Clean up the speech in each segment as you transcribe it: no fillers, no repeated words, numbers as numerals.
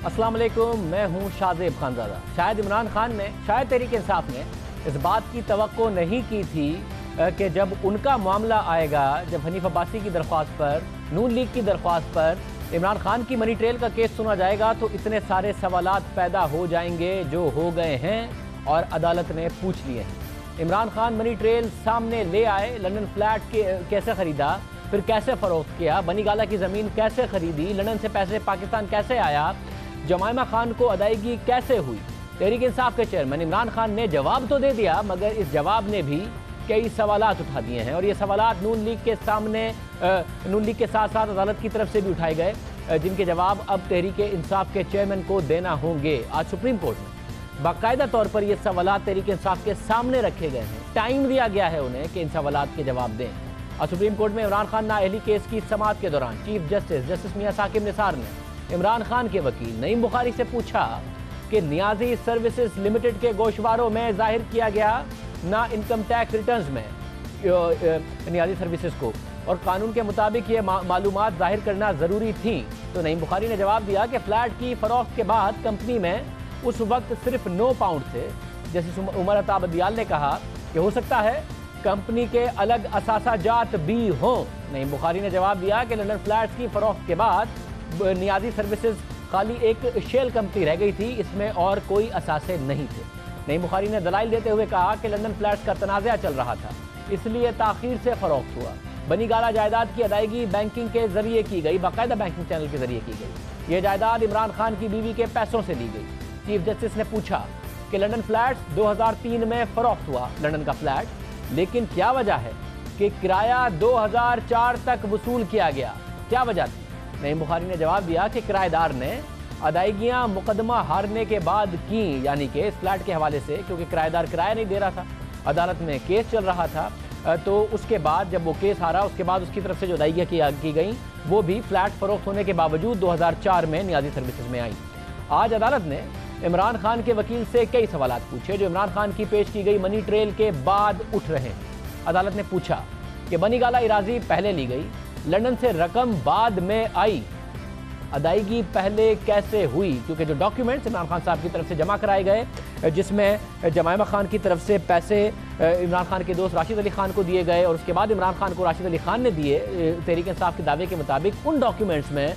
अस्सलाम वालेकुम, मैं हूं शाहजेब खानज़ादा। शायद इमरान खान ने, शायद तहरीक इंसाफ ने इस बात की तवक्को नहीं की थी कि जब उनका मामला आएगा, जब हनीफ अब्बासी की दरख्वास्त पर, नून लीग की दरख्वास्त पर इमरान खान की मनी ट्रेल का केस सुना जाएगा तो इतने सारे सवालात पैदा हो जाएंगे जो हो गए हैं और अदालत ने पूछ लिए हैं। इमरान खान मनी ट्रेल सामने ले आए, लंदन फ्लैट कैसे ख़रीदा, फिर कैसे फ़रोख्त किया, बनीगाला की ज़मीन कैसे ख़रीदी, लंदन से पैसे पाकिस्तान कैसे आया, जमायमा खान को अदायगी कैसे हुई। तहरीक इंसाफ के चेयरमैन इमरान खान ने जवाब तो दे दिया, मगर इस जवाब ने भी कई सवालात उठा दिए हैं और ये सवालात नून लीग के सामने, नून लीग के साथ साथ अदालत की तरफ से भी उठाए गए, जिनके जवाब अब तहरीक इंसाफ के चेयरमैन को देना होंगे। आज सुप्रीम कोर्ट में बाकायदा तौर पर ये सवालात तहरीक इंसाफ के सामने रखे गए हैं, टाइम दिया गया है उन्हें कि इन सवालात के जवाब दें। आज सुप्रीम कोर्ट में इमरान खान नाअहली केस की समाअत के दौरान चीफ जस्टिस मियां साकिब निसार ने इमरान खान के वकील नईम बुखारी से पूछा कि नियाजी सर्विसेज लिमिटेड के गोशवारों में जाहिर किया गया ना इनकम टैक्स रिटर्न्स में नियाजी सर्विसेज को, और कानून के मुताबिक ये मालूमात जाहिर करना ज़रूरी थी। तो नईम बुखारी ने जवाब दिया कि फ्लैट की फ़रोख्त के बाद कंपनी में उस वक्त सिर्फ 9 पाउंड थे। जैसे उमर अता बदियाल ने कहा कि हो सकता है कंपनी के अलग असासाजात भी हों। नईम बुखारी ने जवाब दिया कि लंदन फ्लैट्स की फ़रोख्त के बाद नियाजी सर्विसेज खाली एक शेल कंपनी रह गई थी, इसमें और कोई असासे नहीं थे। नईम बुखारी ने दलाइल देते हुए कहा कि लंदन फ्लैट्स का तनाज़ा चल रहा था, इसलिए ताख़ीर से फ़रोख्त हुआ। बनीगाला जायदाद की अदायगी बैंकिंग के जरिए की गई, बाकायदा बैंकिंग चैनल के जरिए की गई। ये जायदाद इमरान खान की बीवी के पैसों से ली गई। चीफ जस्टिस ने पूछा कि लंदन फ्लैट्स 2003 में फ़रोख्त हुआ, लंदन का फ्लैट, लेकिन क्या वजह है कि किराया 2004 तक वसूल किया गया, क्या वजह थी? नईम बुखारी ने जवाब दिया कि किराएदार ने अदायगियाँ मुकदमा हारने के बाद की, यानी कि इस फ्लैट के हवाले से, क्योंकि किराएदार किराया नहीं दे रहा था, अदालत में केस चल रहा था, तो उसके बाद जब वो केस हारा, उसके बाद उसकी तरफ से जो अदायगियाँ की गई वो भी फ्लैट फ़रोख्त होने के बावजूद 2004 में नियाजी सर्विसेज में आई। आज अदालत ने इमरान खान के वकील से कई सवालात पूछे जो इमरान खान की पेश की गई मनी ट्रेल के बाद उठ रहे हैं। अदालत ने पूछा कि बनीगाला इराजी पहले ली गई, लंदन से रकम बाद में आई, अदायगी पहले कैसे हुई, क्योंकि जो डॉक्यूमेंट्स इमरान खान साहब की तरफ से जमा कराए गए, जिसमें जमायमा खान की तरफ से पैसे इमरान खान के दोस्त राशिद अली खान को दिए गए और उसके बाद इमरान खान को राशिद अली खान ने दिए, तहरीक इंसाफ के दावे के मुताबिक उन डॉक्यूमेंट्स में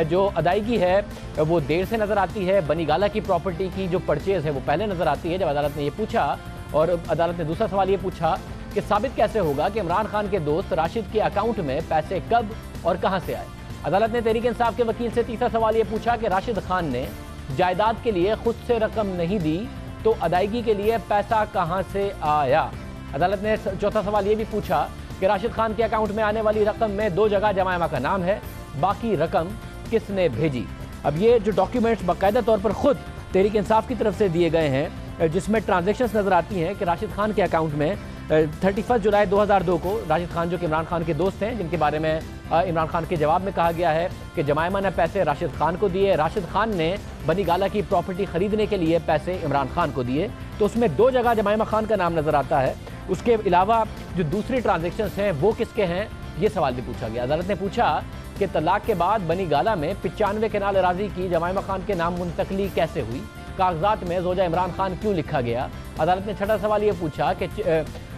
जो अदायगी है वो देर से नज़र आती है। बनीगाला की प्रॉपर्टी की जो परचेज़ है वो पहले नज़र आती है। जब अदालत ने ये पूछा, और अदालत ने दूसरा सवाल ये पूछा कि साबित कैसे होगा कि इमरान खान के दोस्त राशिद के अकाउंट में पैसे कब और कहां से आए। अदालत ने तहरीक इंसाफ के वकील से तीसरा सवाल ये पूछा कि राशिद खान ने जायदाद के लिए खुद से रकम नहीं दी तो अदायगी के लिए पैसा कहां से आया। अदालत ने चौथा सवाल ये भी पूछा कि राशिद खान के अकाउंट में आने वाली रकम में 2 जगह जमायमा का नाम है, बाकी रकम किसने भेजी। अब ये जो डॉक्यूमेंट्स बाकायदा तौर पर खुद तहरीक इंसाफ की तरफ से दिए गए हैं, जिसमें ट्रांजैक्शंस नज़र आती हैं कि राशिद खान के अकाउंट में 31 जुलाई 2002 को राशिद खान जो कि इमरान खान के दोस्त हैं, जिनके बारे में इमरान खान के जवाब में कहा गया है कि जमायमा ने पैसे राशिद खान को दिए, राशिद खान ने बनीगाला की प्रॉपर्टी ख़रीदने के लिए पैसे इमरान खान को दिए, तो उसमें 2 जगह जमायमा खान का नाम नज़र आता है। उसके अलावा जो दूसरी ट्रांजेक्शन्स हैं वो किसके हैं, ये सवाल भी पूछा गया। अदालत ने पूछा कि तलाक के बाद बनीगाला में 95 कनाल अराजी की जमायमा खान के नाम मुंतकली कैसे हुई, कागजात में जोजा इमरान खान क्यों लिखा गया। अदालत ने छठा सवाल ये पूछा कि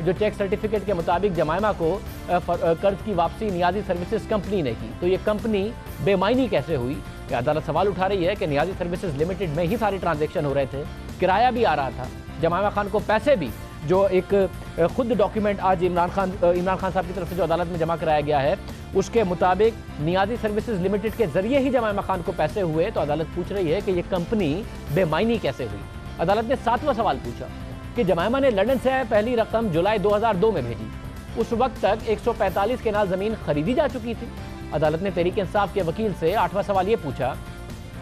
जो चेक सर्टिफिकेट के मुताबिक जमायमा को कर्ज की वापसी नियाजी सर्विसेज कंपनी ने की, तो ये कंपनी बेमायनी कैसे हुई। अदालत सवाल उठा रही है कि नियाजी सर्विसेज लिमिटेड में ही सारे ट्रांजेक्शन हो रहे थे, किराया भी आ रहा था, जमायमा खान को पैसे भी, जो एक खुद डॉक्यूमेंट आज इमरान खान साहब की तरफ से जो अदालत में जमा कराया गया है उसके मुताबिक नियाजी सर्विसेज लिमिटेड के जरिए ही जमायमा खान को पैसे हुए, तो अदालत पूछ रही है कि ये कंपनी बेमायनी कैसे हुई। अदालत ने 7वां सवाल पूछा कि जमायमा ने लंदन से पहली रकम जुलाई 2002 में भेजी, उस वक्त तक 145 कनाल ज़मीन खरीदी जा चुकी थी। अदालत ने तहरीक इंसाफ के वकील से 8वां सवाल ये पूछा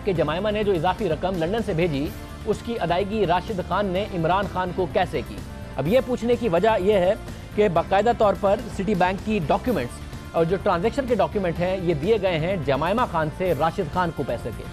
कि जमायमा ने जो इजाफी रकम लंदन से भेजी उसकी अदायगी राशिद खान ने इमरान खान को कैसे की। अब ये पूछने की वजह यह है कि बाकायदा तौर पर सिटी बैंक की डॉक्यूमेंट्स और जो ट्रांजैक्शन के डॉक्यूमेंट हैं ये दिए गए हैं जमायमा खान से राशिद खान को पैसे के,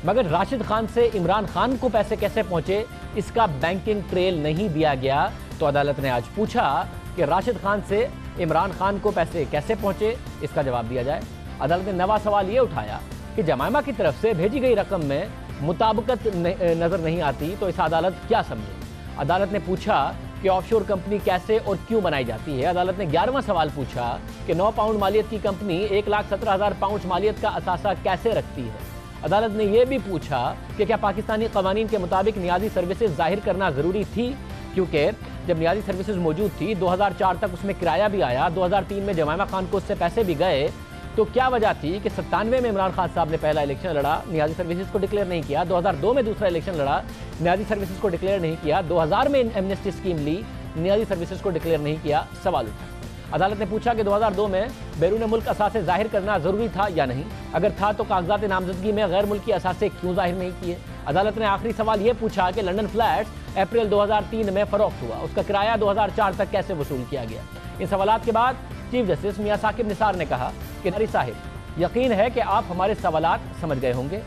मगर राशिद खान से इमरान खान को पैसे कैसे पहुंचे इसका बैंकिंग ट्रेल नहीं दिया गया। तो अदालत ने आज पूछा कि राशिद खान से इमरान खान को पैसे कैसे पहुंचे, इसका जवाब दिया जाए। अदालत ने नवा सवाल ये उठाया कि जमायमा की तरफ से भेजी गई रकम में मुताबिकत नजर नहीं आती तो इस अदालत क्या समझे। अदालत ने पूछा कि ऑफशोर कंपनी कैसे और क्यों बनाई जाती है। अदालत ने 11वां सवाल पूछा कि 9 पाउंड मालियत की कंपनी 1,17,000 पाउंड मालियत का असासा कैसे रखती है। अदालत ने यह भी पूछा कि क्या पाकिस्तानी कवानीन के मुताबिक नियाजी सर्विसेज जाहिर करना जरूरी थी, क्योंकि जब नियाजी सर्विसेज मौजूद थी 2004 तक उसमें किराया भी आया, 2003 में जमायमा खान को उससे पैसे भी गए, तो क्या वजह थी कि 97 में इमरान खान साहब ने पहला इलेक्शन लड़ा, नियाजी सर्विसेज को डिक्लेयर नहीं किया, 2002 में दूसरा इलेक्शन लड़ा, नियाजी सर्विसेज को डिक्लेयर नहीं किया, 2000 में एमनेस्टी स्कीम ली, नियाजी सर्विसेज को डिक्लेयर नहीं किया, सवाल उठा। अदालत ने पूछा कि 2002 में बैरून मुल्क असासे जाहिर करना जरूरी था या नहीं, अगर था तो कागजात नामजदगी में गैर मुल्की असासे क्यों जाहिर नहीं किए। अदालत ने आखिरी सवाल यह पूछा कि लंदन फ्लैट्स अप्रैल 2003 में फरोख्त हुआ, उसका किराया 2004 तक कैसे वसूल किया गया। इन सवालात के बाद चीफ जस्टिस मियां साकिब निसार ने कहा कि नारी साहिब, यकीन है कि आप हमारे सवालात समझ गए होंगे,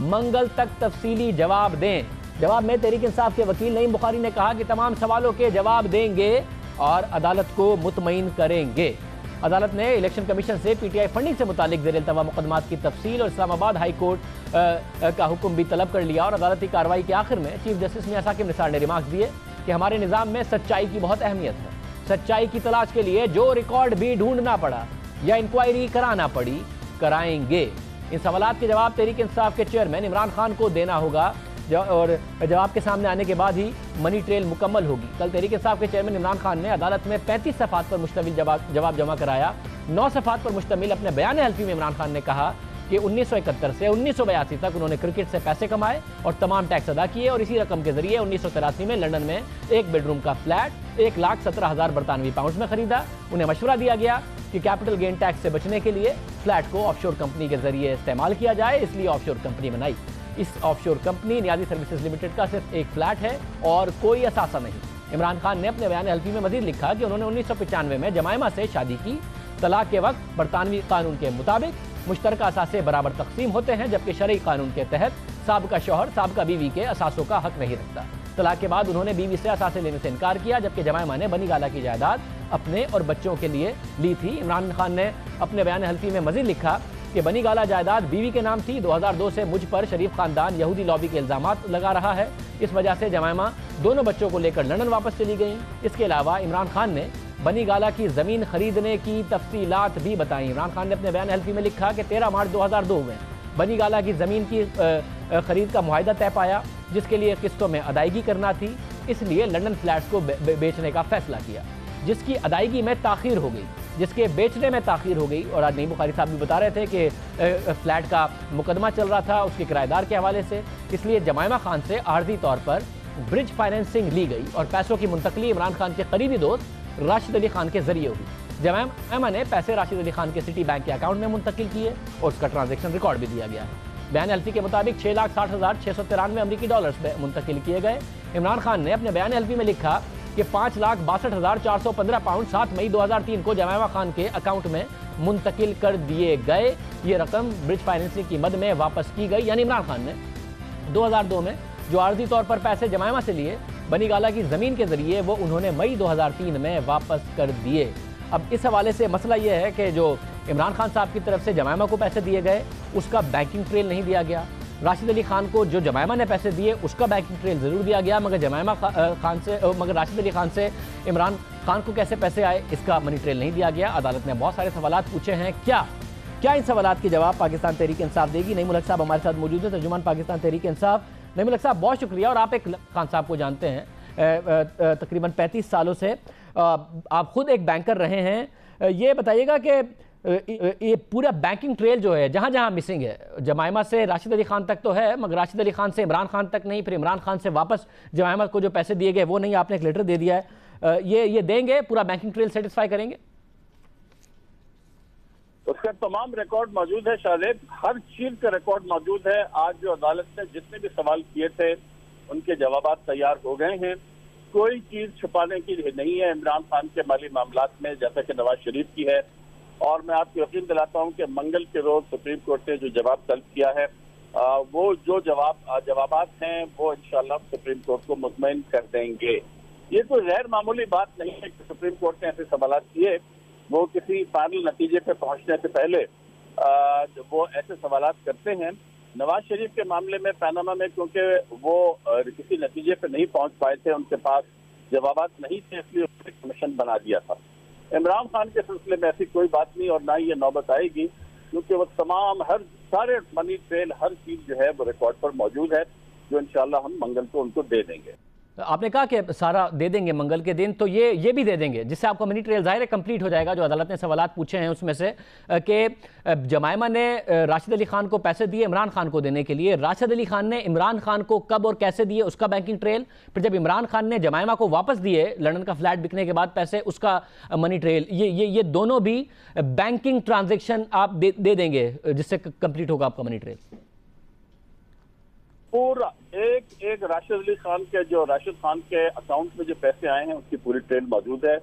मंगल तक तफसीली जवाब दें। जवाब में तहरीक इंसाफ के वकील नईम बुखारी ने कहा कि तमाम सवालों के जवाब देंगे और अदालत को मुतमईन करेंगे। अदालत ने इलेक्शन कमीशन से पीटीआई फंडिंग से मुतालिक ज़ेर इल्तवा मुकदमात की तफसील और इस्लामाबाद हाई कोर्ट का हुक्म भी तलब कर लिया और अदालती कार्रवाई के आखिर में चीफ जस्टिस मियां साकिब निसार ने रिमार्क्स दिए कि हमारे निज़ाम में सच्चाई की बहुत अहमियत है। सच्चाई की तलाश के लिए जो रिकॉर्ड भी ढूंढना पड़ा या इंक्वायरी कराना पड़ी, कराएंगे। इन सवालात के जवाब तहरीक इंसाफ के चेयरमैन इमरान खान को देना होगा और जवाब के सामने आने के बाद ही मनी ट्रेल मुकम्मल होगी। कल तहरीक इंसाफ के चेयरमैन इमरान खान ने अदालत में 35 सफ़ात पर मुश्तमिल जवाब जमा कराया। 9 सफ़ात पर मुश्तमिल अपने बयान हल्फी में इमरान खान ने कहा कि 1971 से 1982 तक उन्होंने क्रिकेट से पैसे कमाए और तमाम टैक्स अदा किए और इसी रकम के जरिए 1983 में लंदन में एक बेडरूम का फ्लैट 1,17,000 बरतानवी पाउंड में खरीदा। उन्हें मशवरा दिया गया कि कैपिटल गेन टैक्स से बचने के लिए फ्लैट को ऑफशोर कंपनी के जरिए इस्तेमाल किया जाए, इसलिए ऑफशोर कंपनी बनाई। इस offshore company Niazi services limited का सिर्फ एक फ्लैट है और कोई असासा नहीं। इमरान खान ने अपने बयान हल्फी में मजीद लिखा कि उन्होंने 1995 में जमायमा से शादी की। तलाक के वक्त बरतानवी कानून के मुताबिक मुश्तरका असासे बराबर तकसीम होते हैं, जबकि शरई कानून के तहत साबका शौहर साबका बीवी के असासों का हक नहीं रखता। तलाक के बाद उन्होंने बीवी से असासे लेने से इनकार किया, जबकि जमायमा ने बनी गाला की जायदाद अपने और बच्चों के लिए ली थी। इमरान खान ने अपने बयान हल्फी में मजीद लिखा कि बनी गाला जायदाद बीवी के नाम थी। 2002 से मुझ पर शरीफ खानदान यहूदी लॉबी के इल्जामात लगा रहा है, इस वजह से जमायमा दोनों बच्चों को लेकर लंदन वापस चली गई। इसके अलावा इमरान खान ने बनी गाला की जमीन खरीदने की तफसीलात भी बताई। इमरान खान ने अपने बयान हल्फी में लिखा कि 13 मार्च 2002 में बनी गाला की जमीन की खरीद का मुआहदा तय पाया, जिसके लिए किस्तों में अदायगी करना थी, इसलिए लंदन फ्लैट्स को बेचने का फैसला किया, जिसकी अदायगी में ताखीर हो गई, जिसके बेचने में ताखीर हो गई। और आज नईम बुखारी साहब भी बता रहे थे कि फ्लैट का मुकदमा चल रहा था उसके किराएदार के हवाले से, इसलिए जमायमा खान से आर्जी तौर पर ब्रिज फाइनेंसिंग ली गई और पैसों की मुंतकली इमरान खान के करीबी दोस्त राशिद अली खान के जरिए हुई। जमायमा ने पैसे राशिद अली खान के सिटी बैंक के अकाउंट में मुंतकिल किए और उसका ट्रांजैक्शन रिकॉर्ड भी दिया गया है। बयान हल्फी के मुताबिक 6,60,693 अमरीकी डॉलर्स मुंतकिल किए गए। इमरान खान ने अपने बयान हल्फी में लिखा कि 5,62,415 पाउंड 7 मई 2003 को जमायमा खान के अकाउंट में मुंतकिल कर दिए गए। ये रकम ब्रिज फाइनेंसिंग की मद में वापस की गई, यानी इमरान खान ने 2002 में जो आर्जी तौर पर पैसे जमायमा से लिए बनी गाला की जमीन के जरिए वो उन्होंने मई 2003 में वापस कर दिए। अब इस हवाले से मसला ये है कि जो इमरान खान साहब की तरफ से जमायमा को पैसे दिए गए उसका बैंकिंग ट्रेल नहीं दिया गया। राशिद अली खान को जो जमायमा ने पैसे दिए उसका बैंकिंग ट्रेल जरूर दिया गया, मगर राशिद अली खान से इमरान खान को कैसे पैसे आए इसका मनी ट्रेल नहीं दिया गया। अदालत ने बहुत सारे सवालात पूछे हैं। क्या इन सवालात के जवाब पाकिस्तान तहरीक इंसाफ देगी? नईमुल हक साहब हमारे साथ मौजूद है, तर्जुमान पाकिस्तान तहरीक इंसाफ। नईमुल हक साहब बहुत शुक्रिया। और आप एक खान साहब को जानते हैं तकरीबन 35 सालों से, आप खुद एक बैंकर रहे हैं, ये बताइएगा कि ये पूरा बैंकिंग ट्रेल जो है जहां जहां मिसिंग है, जमायमा से राशिद अली खान तक तो है, मगर राशिद अली खान से इमरान खान तक नहीं, फिर इमरान खान से वापस जमायमा को जो पैसे दिए गए वो नहीं, आपने एक लेटर दे दिया है, ये देंगे, पूरा बैंकिंग ट्रेल सेटिस्फाई करेंगे? उसका तमाम रिकॉर्ड मौजूद है शाहिद, हर चीज का रिकॉर्ड मौजूद है। आज जो अदालत ने जितने भी सवाल किए थे उनके जवाब तैयार हो गए हैं। कोई चीज छुपाने की नहीं है इमरान खान के माली मामलात में, जैसा कि नवाज शरीफ की है। और मैं आपको यकीन दिलाता हूं कि मंगल के रोज सुप्रीम कोर्ट ने जो जवाब तलब किया है वो जो जवाबात हैं वो इंशाल्लाह सुप्रीम कोर्ट को मुतमईन कर देंगे। ये कोई गैर मामूली बात नहीं है कि सुप्रीम कोर्ट ने ऐसे सवाल किए, वो किसी फाइनल नतीजे पे पहुंचने से पहले वो ऐसे सवाल करते हैं। नवाज शरीफ के मामले में पैनामा में क्योंकि वो किसी नतीजे पर नहीं पहुंच पाए थे, उनके पास जवाबात नहीं थे, इसलिए उन्होंने कमीशन बना दिया था। इमरान खान के सिलसिले में ऐसी कोई बात नहीं और ना ही ये नौबत आएगी, क्योंकि वो तमाम सारे मनी ट्रेल हर चीज जो है वो रिकॉर्ड पर मौजूद है, जो इंशाल्लाह हम मंगल को उनको दे देंगे। आपने कहा कि सारा दे देंगे मंगल के दिन, तो ये भी दे देंगे जिससे आपका मनी ट्रेल ज़ाहिर है कंप्लीट हो जाएगा। जो अदालत ने सवालात पूछे हैं उसमें से कि जमायमा ने राशिद अली खान को पैसे दिए इमरान खान को देने के लिए, राशिद अली खान ने इमरान खान को कब और कैसे दिए उसका बैंकिंग ट्रेल, फिर जब इमरान खान ने जमायमा को वापस दिए लंदन का फ्लैट बिकने के बाद पैसे, उसका मनी ट्रेल, ये दोनों भी बैंकिंग ट्रांजेक्शन आप दे देंगे जिससे कंप्लीट होगा आपका मनी ट्रेल। पूरा एक राशिद अली खान के, जो राशिद खान के अकाउंट में जो पैसे आए हैं उसकी पूरी ट्रेल मौजूद है।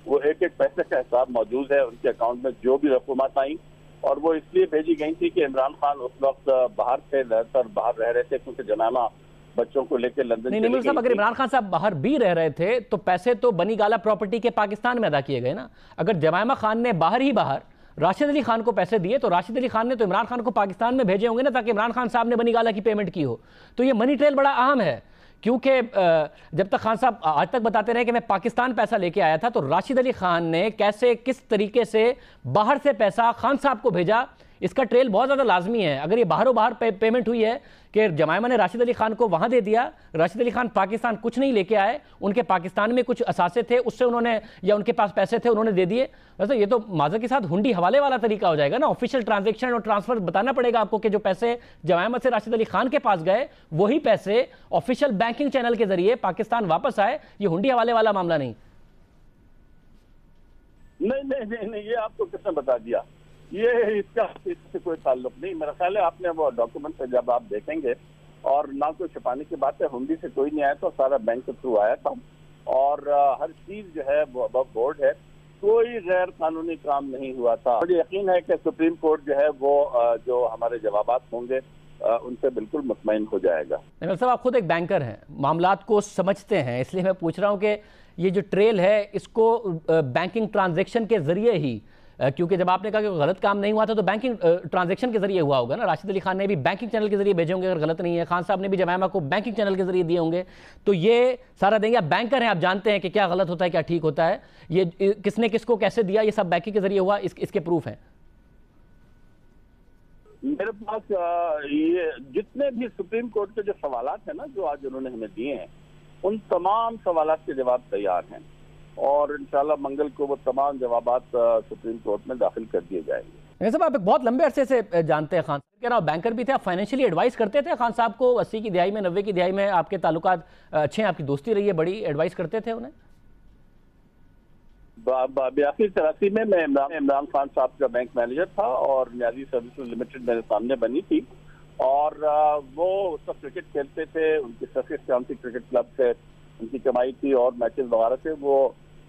वो एक पैसे का हिसाब मौजूद है उनके अकाउंट में, जो भी रकूमत आई, और वो इसलिए भेजी गई थी कि इमरान खान उस वक्त बाहर थे, लगातार बाहर रह रहे थे, क्योंकि जमायमा बच्चों को लेकर लंदन नहीं साहब, अगर इमरान खान साहब बाहर भी रह रहे थे तो पैसे तो बनी गाला प्रॉपर्टी के पाकिस्तान में अदा किए गए ना। अगर जमायमा खान ने बाहर राशिद अली खान को पैसे दिए तो राशिद अली खान ने तो इमरान खान को पाकिस्तान में भेजे होंगे ना, ताकि इमरान खान साहब ने बनी गाला की पेमेंट की हो। तो ये मनी ट्रेल बड़ा अहम है, क्योंकि जब तक खान साहब आज तक बताते रहे कि मैं पाकिस्तान पैसा लेके आया था, तो राशिद अली खान ने कैसे किस तरीके से बाहर से पैसा खान साहब को भेजा, इसका ट्रेल बहुत ज़्यादा लाजमी है। अगर ये बाहरों बाहर पेमेंट हुई है कि जमायमा ने राशिद अली खान को वहाँ दे दिया, राशिद अली खान पाकिस्तान कुछ नहीं लेके आए, उनके पाकिस्तान में कुछ असासे थे उससे उन्होंने, या उनके पास पैसे थे उन्होंने दे दिए, वैसे ये तो माज़ा के साथ हुंडी हवाले वाला तरीका हो जाएगा ना। ऑफिशियल ट्रांजेक्शन और ट्रांसफर बताना पड़ेगा आपको कि जो पैसे जमायमा से राशिद अली खान के पास गए वही पैसे ऑफिशियल बैंकिंग चैनल के जरिए पाकिस्तान वापस आए। ये हुंडी हवाले वाला मामला नहीं। नहीं, ये आपको किसने बता दिया? ये इससे कोई ताल्लुक नहीं। मेरा ख्याल है आपने वो डॉक्यूमेंट जब आप देखेंगे, और ना कोई छुपाने की बात है, हुंडी से कोई नहीं आया था, सारा बैंक के थ्रू आया था, और हर चीज जो है वो अब बोर्ड है, कोई गैर कानूनी काम नहीं हुआ था। मुझे यकीन है कि सुप्रीम कोर्ट जो है वो जो हमारे जवाबात होंगे उनसे बिल्कुल मुतमईन हो जाएगा। साहब, आप खुद एक बैंकर हैं, मामलात को समझते हैं, इसलिए मैं पूछ रहा हूँ कि ये जो ट्रेल है इसको बैंकिंग ट्रांजेक्शन के जरिए ही, क्योंकि जब आपने कहा कि गलत काम नहीं हुआ था तो बैंकिंग ट्रांजैक्शन के जरिए हुआ होगा ना। राशिद अली खान ने भी बैंकिंग चैनल के जरिए भेजे होंगे अगर गलत नहीं है, खान साहब ने भी जमायमा को बैंकिंग चैनल के जरिए दिए होंगे, तो ये सारा देंगे। आप बैंकर हैं, आप जानते हैं कि क्या गलत होता है क्या ठीक होता है, ये किसने किसको कैसे दिया, ये सब बैंकिंग के जरिए हुआ, इसके प्रूफ हैं मेरे पास। ये जितने भी सुप्रीम कोर्ट के जो सवालात हैं ना, जो आज उन्होंने हमें दिए हैं, उन तमाम सवालात के जवाब तैयार हैं, और इंशाल्लाह मंगल को वो तमाम जवाबात सुप्रीम कोर्ट में दाखिल कर दिए जाएंगे। साहब, आप एक बहुत लंबे अरसे से जानते हैं खान साहब, आप बैंकर भी थे, आप फाइनेंशियली एडवाइस करते थे खान साहब को 80 की दिहाई में, 90 की दिहाई में आपके ताल्लुकात अच्छे हैं, आपकी दोस्ती रही है बड़ी, एडवाइस करते थे उन्हें? 82-83 में मैं इमरान खान साहब का बैंक मैनेजर था, और नियाजी सर्विसेज लिमिटेड मेरे सामने बनी थी, और वो उस वक्त क्रिकेट खेलते थे, उनकी सर्विस काउंटी क्रिकेट क्लब से उनकी कमाई थी, और मैचेस वगैरह से वो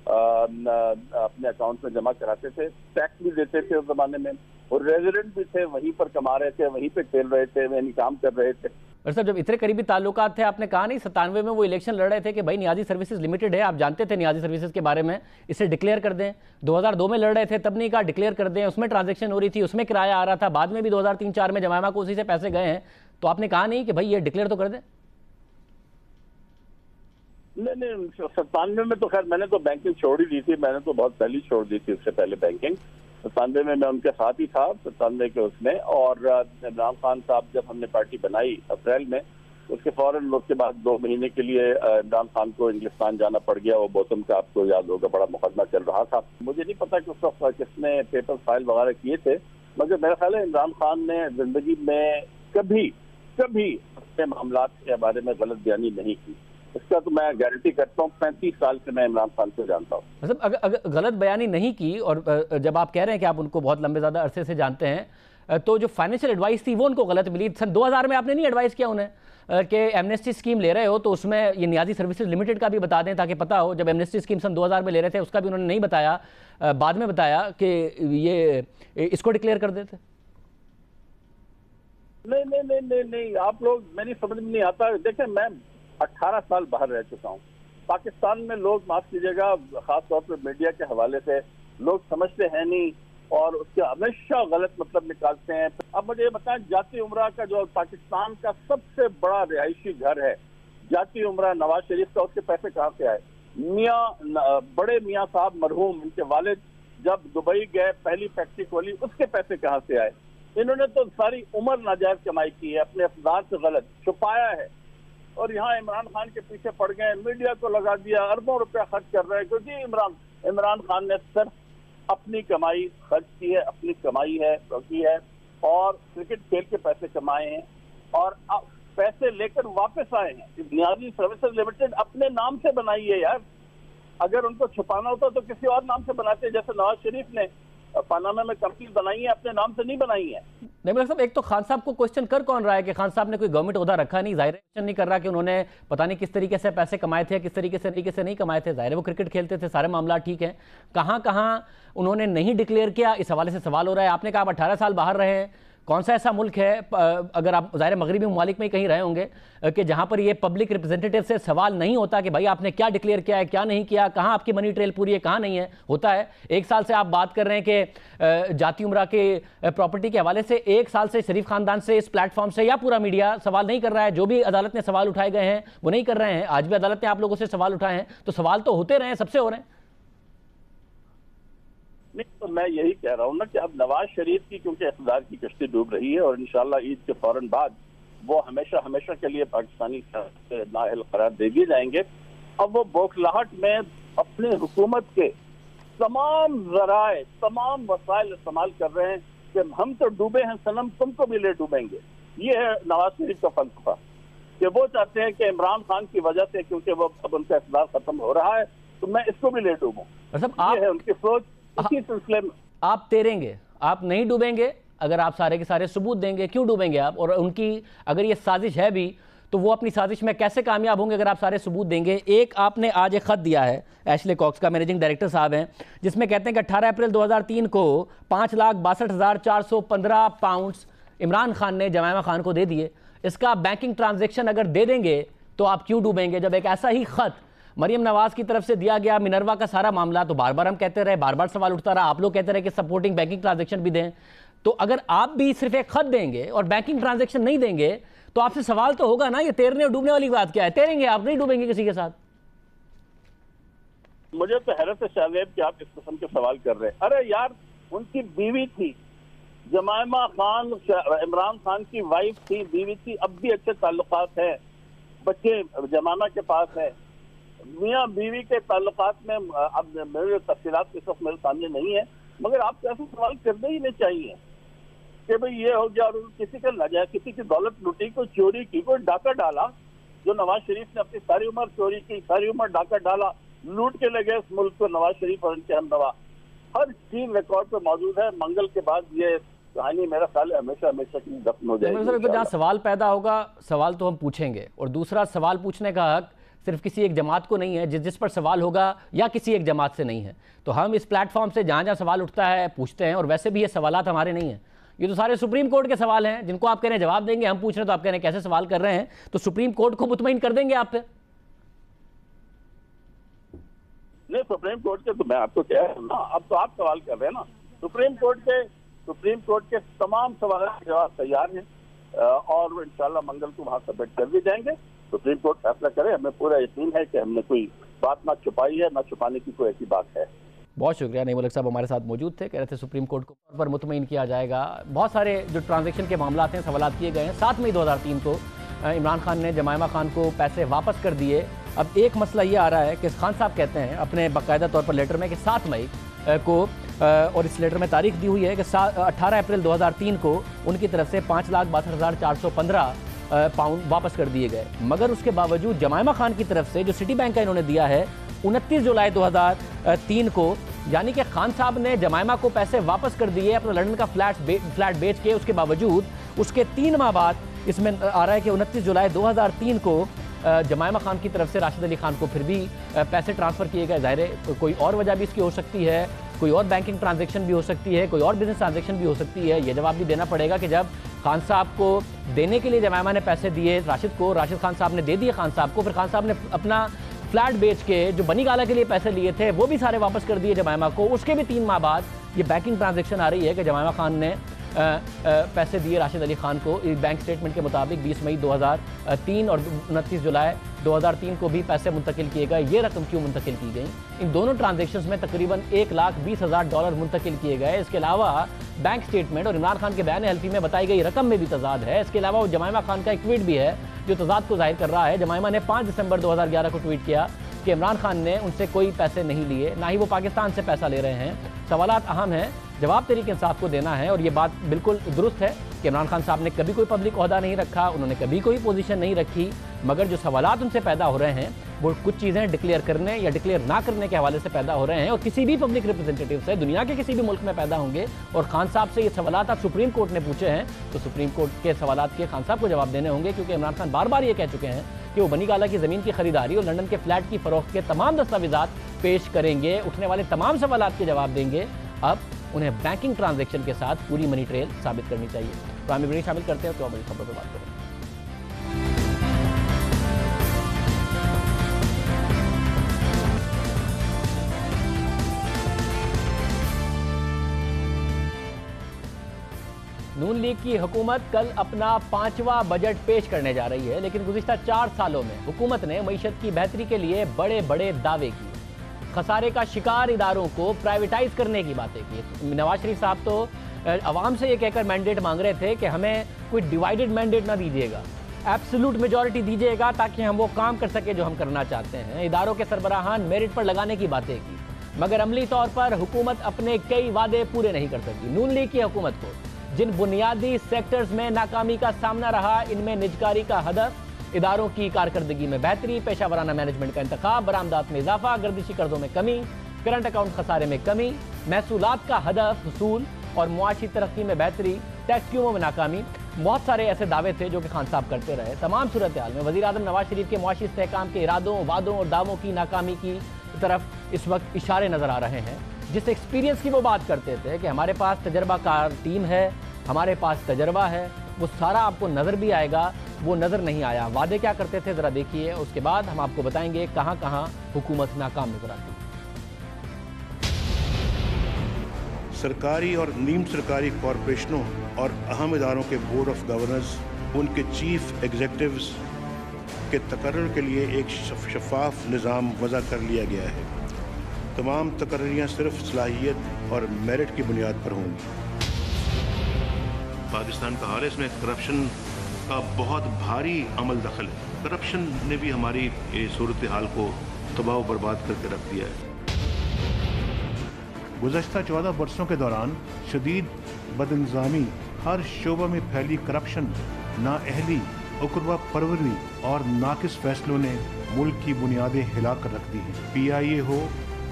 अपने अकाउंट में जमा कराते थे, टैक्स भी देते थे उस जमाने में, और रेजिडेंट भी थे, वहीं पर कमा रहे थे, वहीं पे खेल रहे थे, वहीं काम कर रहे थे। और सर, जब इतने करीबी ताल्लुकात थे, आपने कहा नहीं 97 में वो इलेक्शन लड़ रहे थे कि भाई नियाजी सर्विसेज लिमिटेड है, आप जानते थे नियाजी सर्विसेज के बारे में, इसे डिक्लेयर कर दें। 2002 में लड़ रहे थे, तब नहीं कहा डिक्लेयर कर दें, उसमें ट्रांजेक्शन हो रही थी, उसमें किराया आ रहा था, बाद में भी 2003-04 में जमायमा को उसी से पैसे गए हैं, तो आपने कहा नहीं कि भाई ये डिक्लेयर तो कर दें? नहीं, 97 में तो खैर मैंने तो बैंकिंग छोड़ ही दी थी, मैंने तो बहुत पहले छोड़ दी थी, उससे पहले बैंकिंग 97 में मैं उनके साथ ही था, 97 के उसमें। और इमरान खान साहब जब हमने पार्टी बनाई अप्रैल में, उसके फौरन उसके बाद 2 महीने के लिए इमरान खान को इंग्लिस्तान जाना पड़ गया। वो बोतम का आपको याद होगा बड़ा मुकदमा चल रहा था, मुझे नहीं पता कि उस वक्त किसने पेपर फाइल वगैरह किए थे, मगर मेरा ख्याल है इमरान खान ने जिंदगी में कभी अपने मामलात के बारे में गलत बयानी नहीं की। इसका तो मैं गारंटी करता हूँ, 35 साल से मैं इमरान खान को जानता हूँ। मतलब अगर गलत बयानी नहीं की, और जब आप कह रहे हैं कि आप उनको बहुत लंबे ज़्यादा अरसे से जानते हैं, तो जो फाइनेंशियल एडवाइस थी वो उनको गलत मिली। सन 2000 में आपने नहीं एडवाइस किया उन्हें कि एमनेस्टी स्कीम ले रहे हो तो उसमें ये नियाजी सर्विसेज लिमिटेड का भी बता दें, ताकि पता हो। जब एमनेस्टी स्कीम सन 2000 में ले रहे थे उसका भी उन्होंने नहीं बताया, बाद में बताया कि ये इसको डिक्लेयर कर देते। नहीं, आप लोग, मेरी समझ में नहीं आता। देखें, मैं 18 साल बाहर रह चुका हूँ। पाकिस्तान में लोग, माफ कीजिएगा, खासतौर पर मीडिया के हवाले से लोग समझते हैं नहीं और उसके हमेशा गलत मतलब निकालते हैं। अब मुझे ये बताएं, जाती उमरा का जो पाकिस्तान का सबसे बड़ा रिहायशी घर है, जाती उमरा नवाज शरीफ का, उसके पैसे कहाँ से आए? बड़े मियाँ साहब मरहूम, इनके वालिद जब दुबई गए पहली फैक्ट्री खोली, उसके पैसे कहाँ से आए? इन्होंने तो सारी उम्र नाजायज कमाई की है, अपने इक़्तिदार से गलत छुपाया है, और यहाँ इमरान खान के पीछे पड़ गए, मीडिया को लगा दिया, अरबों रुपया खर्च कर रहे हैं, क्योंकि इमरान खान ने सिर्फ अपनी कमाई खर्च की है, अपनी कमाई है की है, और क्रिकेट खेल के पैसे कमाए हैं और पैसे लेकर वापस आए हैं। बुनियादी सर्विसेज लिमिटेड अपने नाम से बनाई है यार, अगर उनको छुपाना होता तो किसी और नाम से बनाते, जैसे नवाज शरीफ ने पनामा में कंपनी बनाई है, अपने नाम से नहीं बनाई है। नहीं मतलब साहब, एक तो खान साहब को क्वेश्चन कर कौन रहा है कि खान साहब ने कोई गवर्नमेंट ओहदा रखा नहीं, जाहिर क्वेश्चन नहीं कर रहा कि उन्होंने पता नहीं किस तरीके से पैसे कमाए थे, किस तरीके से नहीं कमाए थे। जाहिर है वो क्रिकेट खेलते थे, सारे मामला ठीक है। कहाँ कहाँ उन्होंने नहीं डिक्लेयर किया, इस हवाले से सवाल हो रहा है। आपने कहा आप 18 साल बाहर रहे हैं, कौन सा ऐसा मुल्क है, अगर आप ज़ाहिर मगरबी ममालिक में ही कहीं रहे होंगे, कि जहां पर ये पब्लिक रिप्रेजेंटेटिव से सवाल नहीं होता कि भाई आपने क्या डिक्लेयर किया है, क्या नहीं किया, कहां आपकी मनी ट्रेल पूरी है, कहां नहीं है। होता है। एक साल से आप बात कर रहे हैं कि जाती उमरा के प्रॉपर्टी के हवाले से, एक साल से शरीफ खानदान से, इस प्लेटफॉर्म से या पूरा मीडिया सवाल नहीं कर रहा है। जो भी अदालत ने सवाल उठाए गए हैं वो नहीं कर रहे हैं। आज भी अदालत ने आप लोगों से सवाल उठाए हैं, तो सवाल तो होते रहे हैं, सबसे हो रहे हैं। नहीं तो मैं यही कह रहा हूँ ना कि अब नवाज शरीफ की क्योंकि इक़्तिदार की कश्ती डूब रही है, और इंशाल्लाह ईद के फौरन बाद वो हमेशा हमेशा के लिए पाकिस्तानी नाअहल करार दे दिए जाएंगे। अब वो बौखलाहट में अपनी हुकूमत के तमाम जराए, तमाम वसाइल इस्तेमाल कर रहे हैं कि हम तो डूबे हैं सनम, तुमको भी ले डूबेंगे। ये है नवाज शरीफ का फलसफा, कि वो चाहते हैं कि इमरान खान की वजह से, क्योंकि वो अब उनका इक़्तिदार खत्म हो रहा है, तो मैं इसको भी ले डूबूं। ये है उनकी सोच। इसी सिलसिले में आप तैरेंगे, आप नहीं डूबेंगे अगर आप सारे के सारे सबूत देंगे। क्यों डूबेंगे आप? और उनकी अगर ये साजिश है भी, तो वो अपनी साजिश में कैसे कामयाब होंगे अगर आप सारे सबूत देंगे? एक आपने आज एक खत दिया है, एशले कॉक्स का मैनेजिंग डायरेक्टर साहब हैं, जिसमें कहते हैं कि 18 अप्रैल 2003 को 5,62,415 पाउंड्स इमरान खान ने जमायमा खान को दे दिए। इसका बैंकिंग ट्रांजेक्शन अगर दे देंगे तो आप क्यों डूबेंगे? जब एक ऐसा ही खत मरियम नवाज की तरफ से दिया गया, मिनरवा का सारा मामला, तो बार बार हम कहते रहे, बार बार सवाल उठता रहा, आप लोग कहते रहे कि सपोर्टिंग बैंकिंग ट्रांजेक्शन भी दें। तो अगर आप भी सिर्फ एक खत देंगे और बैंकिंग ट्रांजेक्शन नहीं देंगे, तो आपसे सवाल तो होगा ना, ये तैरने और डूबने वाली बात क्या है? तैरेंगे आप, नहीं डूबेंगे किसी के साथ। मुझे तो हैरत है शाहजेब कि आप इस किस्म के सवाल कर रहे हैं। अरे यार, उनकी बीवी थी जमायमा खान, इमरान खान की वाइफ थी, बीवी थी, अब भी अच्छे ताल्लुकात हैं, बच्चे जमाना के पास है। मियाँ बीवी के ताल्लुकात में अब मेरे तफसीलात इस वक्त मेरे सामने नहीं है, मगर आपको ऐसे सवाल करने ही नहीं चाहिए कि भाई ये हो गया और किसी का नाजायज, किसी की दौलत लुटी, कोई चोरी की, कोई डाका डाला। जो नवाज शरीफ ने अपनी सारी उम्र चोरी की, सारी उम्र डाका डाला, लूट के लगे इस मुल्क को नवाज शरीफ और उनके हमदवा। हर चीज रिकॉर्ड पे मौजूद है। मंगल के बाद ये कहानी मेरा ख्याल है हमेशा हमेशा की दफन हो जाएगी। तो जहाँ सवाल पैदा होगा, सवाल तो हम पूछेंगे, और दूसरा सवाल पूछने का हक सिर्फ किसी एक जमात को नहीं है, जिस पर सवाल होगा या किसी एक जमात से नहीं है। तो हम इस प्लेटफॉर्म से जहाँ जहाँ सवाल उठता है पूछते हैं, और वैसे भी ये सवालात हमारे नहीं हैं, ये तो सारे सुप्रीम कोर्ट के सवाल हैं, जिनको आप कह रहे हैं जवाब देंगे, हम पूछ रहे हैं तो आप कह रहे हैं कैसे सवाल कर रहे हैं। तो सुप्रीम कोर्ट को मुतमईन कर देंगे आप पे? नहीं, सुप्रीम कोर्ट के तो मैं आपको कह रहा हूं ना, अब तो आप सवाल कर रहे हैं ना। सुप्रीम कोर्ट के तमाम सवाल के जवाब तैयार हैं, और इंशाल्लाह मंगल को वहां सबमिट कर भी जाएंगे। सुप्रीम कोर्ट फैसला करे। हमें पूरा यकीन है कि हमने कोई बात ना छुपाई है, ना छुपाने की कोई ऐसी बात है। बहुत शुक्रिया। नईम मलिक साहब हमारे साथ मौजूद थे, कह रहे थे सुप्रीम कोर्ट को पर मुतमईन किया जाएगा। बहुत सारे जो ट्रांजेक्शन के मामला हैं, सवाल किए गए हैं। 7 मई 2003 को इमरान खान ने जमायमा खान को पैसे वापस कर दिए। अब एक मसला ये आ रहा है कि खान साहब कहते हैं अपने बाकायदा तौर पर लेटर में कि 7 मई को, और इस लेटर में तारीख दी हुई है कि 18 अप्रैल 2003 को उनकी तरफ से 5,62,415 पाउंड वापस कर दिए गए। मगर उसके बावजूद जमायमा खान की तरफ से जो सिटी बैंक का इन्होंने दिया है 29 जुलाई 2003 को, यानी कि खान साहब ने जमायमा को पैसे वापस कर दिए अपना लंदन का फ्लैट बेच के। उसके बावजूद उसके 3 माह बाद इसमें आ रहा है कि 29 जुलाई 2003 को जमायमा खान की तरफ से राशिद अली खान को फिर भी पैसे ट्रांसफ़र किए गए। ज़ाहिर है कोई और वजह भी इसकी हो सकती है, कोई और बैंकिंग ट्रांजैक्शन भी हो सकती है, कोई और बिजनेस ट्रांजैक्शन भी हो सकती है। ये जवाब भी देना पड़ेगा कि जब खान साहब को देने के लिए जमायमा ने पैसे दिए राशिद को, राशिद खान साहब ने दे दिए खान साहब को, फिर खान साहब ने अपना फ्लैट बेच के जो बनी गाला के लिए पैसे लिए थे वो भी सारे वापस कर दिए जमायमा को। उसके भी 3 माह बाद ये बैंकिंग ट्रांजैक्शन आ रही है कि जमायमा खान ने पैसे दिए राशिद अली खान को। बैंक स्टेटमेंट के मुताबिक 20 मई 2003 और 29 जुलाई 2003 को भी पैसे मुंतकिल किए गए। ये रकम क्यों मुंतकिल की गई? इन दोनों ट्रांजैक्शंस में तकरीबन $1,20,000 मुंतकिल किए गए। इसके अलावा बैंक स्टेटमेंट और इमरान खान के बयान हल्फी में बताई गई रकम में भी तजाद है। इसके अलावा जमायमा खान का एक ट्वीट भी है जो तजाद को जाहिर कर रहा है। जमायमा ने 5 दिसंबर 2011 को ट्वीट किया कि इमरान खान ने उनसे कोई पैसे नहीं लिए, ना ही वो पाकिस्तान से पैसा ले रहे हैं। सवालात अहम हैं, जवाब तहरीक इंसाफ को देना है। और ये बात बिल्कुल दुरुस्त है कि इमरान खान साहब ने कभी कोई पब्लिक ओहदा नहीं रखा, उन्होंने कभी कोई पोजीशन नहीं रखी, मगर जो सवालात उनसे पैदा हो रहे हैं वो कुछ चीज़ें डिक्लेयर करने या डिक्लेयर ना करने के हवाले से पैदा हो रहे हैं। और किसी भी पब्लिक रिप्रेजेंटेटिव से दुनिया के किसी भी मुल्क में पैदा होंगे और खान साहब से ये सवालात आज सुप्रीम कोर्ट ने पूछे हैं तो सुप्रीम कोर्ट के सवालात के खान साहब को जवाब देने होंगे, क्योंकि इमरान खान बार बार ये कह चुके हैं कि वो बनी गाला की ज़मीन की खरीदारी और लंदन के फ्लैट की फरोख्त के तमाम दस्तावेजात पेश करेंगे, उठने वाले तमाम सवालात के जवाब देंगे। अब उन्हें बैंकिंग ट्रांजैक्शन के साथ पूरी मनी ट्रेल साबित करनी चाहिए। तो हम ब्रेक शामिल करते हैं तो बड़ी खबर पर बात करें। नून लीग की हुकूमत कल अपना 5वां बजट पेश करने जा रही है, लेकिन गुज़िश्ता 4 सालों में हुकूमत ने मईशत की बेहतरी के लिए बड़े बड़े दावे किए। खसारे का शिकार इदारों को प्राइवेटाइज करने की बातें की। नवाज शरीफ साहब तो अवाम से ये कहकर मैंडेट मांग रहे थे कि हमें कोई डिवाइडेड मैंडेट ना दीजिएगा, एब्सोल्यूट मेजॉरिटी दीजिएगा ताकि हम वो काम कर सके जो हम करना चाहते हैं। इदारों के सरबराहान मेरिट पर लगाने की बातें की, मगर अमली तौर पर हुकूमत अपने कई वादे पूरे नहीं कर सकी। नून लीग की हुकूमत को जिन बुनियादी सेक्टर्स में नाकामी का सामना रहा, इनमें निजकारी का हदफ, इदारों की कारकर्दगी में बेहतरी, पेशा वराना मैनेजमेंट का इंतखाब, बरामदात में इजाफा, गर्दिशी कर्जों में कमी, करंट अकाउंट खसारे में कमी, महसूलात का हदफ हसूल और मुआशी तरक्की में बेहतरी, टैक्स स्कीमों में नाकामी। बहुत सारे ऐसे दावे थे जो कि खान साहब करते रहे। तमाम सूरत हाल में वज़ीर आज़म नवाज शरीफ के मुआशी इस्तेहकाम के इरादों, वादों और दावों की नाकामी की तरफ इस वक्त इशारे नज़र आ रहे हैं। जिस एक्सपीरियंस की वो बात करते थे कि हमारे पास तजर्बाकार टीम है, हमारे पास तजर्बा है, वो सारा आपको नज़र भी आएगा, वो नज़र नहीं आया। वादे क्या करते थे ज़रा देखिए, उसके बाद हम आपको बताएंगे कहाँ कहाँ हुकूमत नाकाम नजर आती है। सरकारी और नीम सरकारी कॉरपोरेशनों और अहम इदारों के बोर्ड ऑफ गवर्नर्स, उनके चीफ एग्जीक्यूटिव्स के तकर्रुर के लिए एक शफाफ निज़ाम वज़ा कर लिया गया है। तमाम तकर्रियाँ सिर्फ सलाहियत और मेरिट की बुनियाद पर होंगी। पाकिस्तान का हाल है, इसमें करप्शन का बहुत भारी अमल दखल है। करप्शन ने भी हमारी सूरत हाल को तबाह बर्बाद करके रख दिया है। गुज़श्ता 14 बरसों के दौरान शदीद बदइंतज़ामी, हर शोबा में फैली करप्शन, नाअहली, उकरवा परवरी और नाकिस फैसलों ने मुल्क की बुनियादें हिला कर रख दी हैं। PIA हो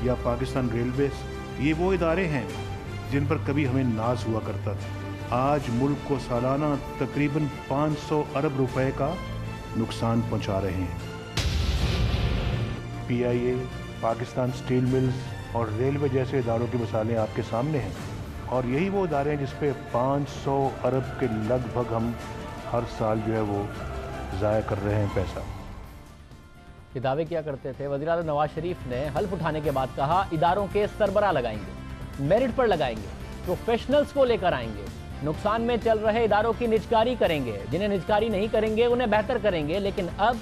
या पाकिस्तान रेलवे, ये वो इदारे हैं जिन पर कभी हमें नाज हुआ करता था। आज मुल्क को सालाना तकरीबन 500 अरब रुपए का नुकसान पहुंचा रहे हैं। PIA, पाकिस्तान स्टील मिल्स और रेलवे जैसे इदारों की मिसालें आपके सामने हैं, और यही वो इदारे हैं जिस पे 500 अरब के लगभग हम हर साल जो है वो ज़ाया कर रहे हैं पैसा। ये दावे क्या करते थे वज़ीर आज़म नवाज शरीफ ने हल्फ उठाने के बाद कहा इदारों के सरबराह लगाएंगे, मेरिट पर लगाएंगे, प्रोफेशनल्स को लेकर आएंगे, नुकसान में चल रहे इदारों की निजकारी करेंगे, जिन्हें निजकारी नहीं करेंगे उन्हें बेहतर करेंगे। लेकिन अब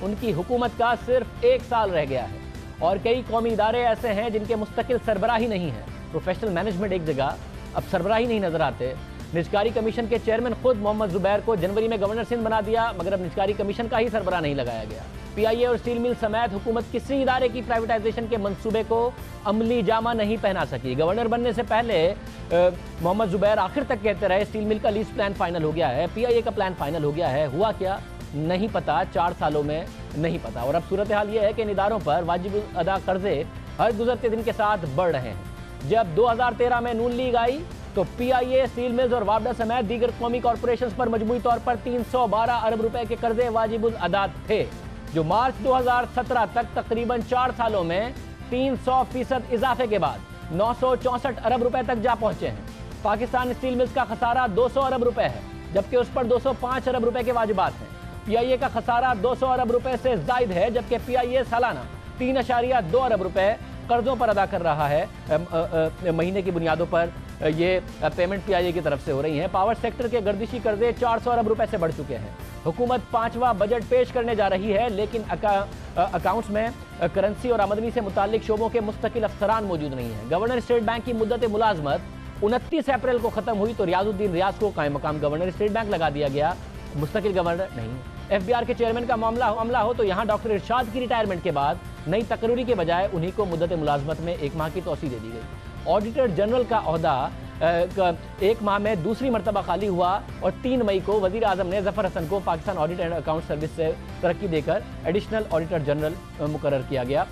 उनकी हुकूमत का सिर्फ 1 साल रह गया है और कई कौमी इदारे ऐसे हैं जिनके मुस्तकिल सरबराही नहीं है। प्रोफेशनल मैनेजमेंट एक जगह, अब सरबराही नहीं नजर आते। निजकारी कमीशन के चेयरमैन खुद मोहम्मद जुबैर को जनवरी में गवर्नर सिंध बना दिया, मगर अब निजकारी कमीशन का ही सरबराह नहीं लगाया गया। PIA और स्टील मिल समेत हुकूमत किसी इदारे की प्राइवेटाइजेशन के मंसूबे को अमली जामा नहीं पहना सकी। गवर्नर बनने से पहले मोहम्मद जुबैर आखिर तक कहते रहे स्टील मिल का लीज प्लान फाइनल हो गया है, PIA का प्लान फाइनल हो गया है। हुआ क्या नहीं पता, 4 सालों में नहीं पता। और अब सूरत हाल ये है कि इन इदारों पर वाजिब अदा कर्जे हर गुजरते दिन के साथ बढ़ रहे हैं। जब 2013 में नून लीग आई तो PIA, स्टील मिल्स और वापडा समेत दीगर कौमी कॉरपोरेशन पर मजमूई तौर पर 312 अरब रुपए के कर्जे वाजिब अदा थे, जो मार्च 2017 तक तकरीबन 4 सालों में 300% इजाफे के बाद 964 अरब रुपए तक जा पहुंचे हैं। पाकिस्तान स्टील मिल्स का खसारा 200 अरब रुपए है, जबकि उस पर 205 अरब रुपए के वाजिबात हैं। PIA का खसारा 200 अरब रुपए से जायद है, जबकि PIA सालाना 3.2 अरब रुपए कर्जों पर अदा कर रहा है, महीने की बुनियादों पर ये पेमेंट पीआईए की तरफ से हो रही है। पावर सेक्टर के गर्दिशी कर्जे 400 अरब रुपए से बढ़ चुके हैं। हुकूमत 5वां बजट पेश करने जा रही है, लेकिन अकाउंट्स में करेंसी और आमदनी से मुतालिक शोबों के मुस्तकिल अफसरान मौजूद नहीं है। गवर्नर स्टेट बैंक की मुद्दत मुलाजमत 29 अप्रैल को खत्म हुई तो रियाजुद्दीन रियाज को कायम मकाम गवर्नर स्टेट बैंक लगा दिया गया, मुस्तकिल गवर्नर नहीं। एफबीआर के चेयरमैन का मामला हो तो यहाँ डॉक्टर इरशाद की रिटायरमेंट के बाद नई तकरीरी के बजाय उन्हीं को मुद्दत मुलाजमत में 1 माह की तोसी दे दी गई। ऑडिटर जनरल का ओहदा 1 माह में दूसरी मरतबा खाली हुआ और 3 मई को वजीर आजम ने जफर हसन को Pakistan audit and account service से तरक्की देकर एडिशनल ऑडिटर जनरल मुकर्रर किया गया।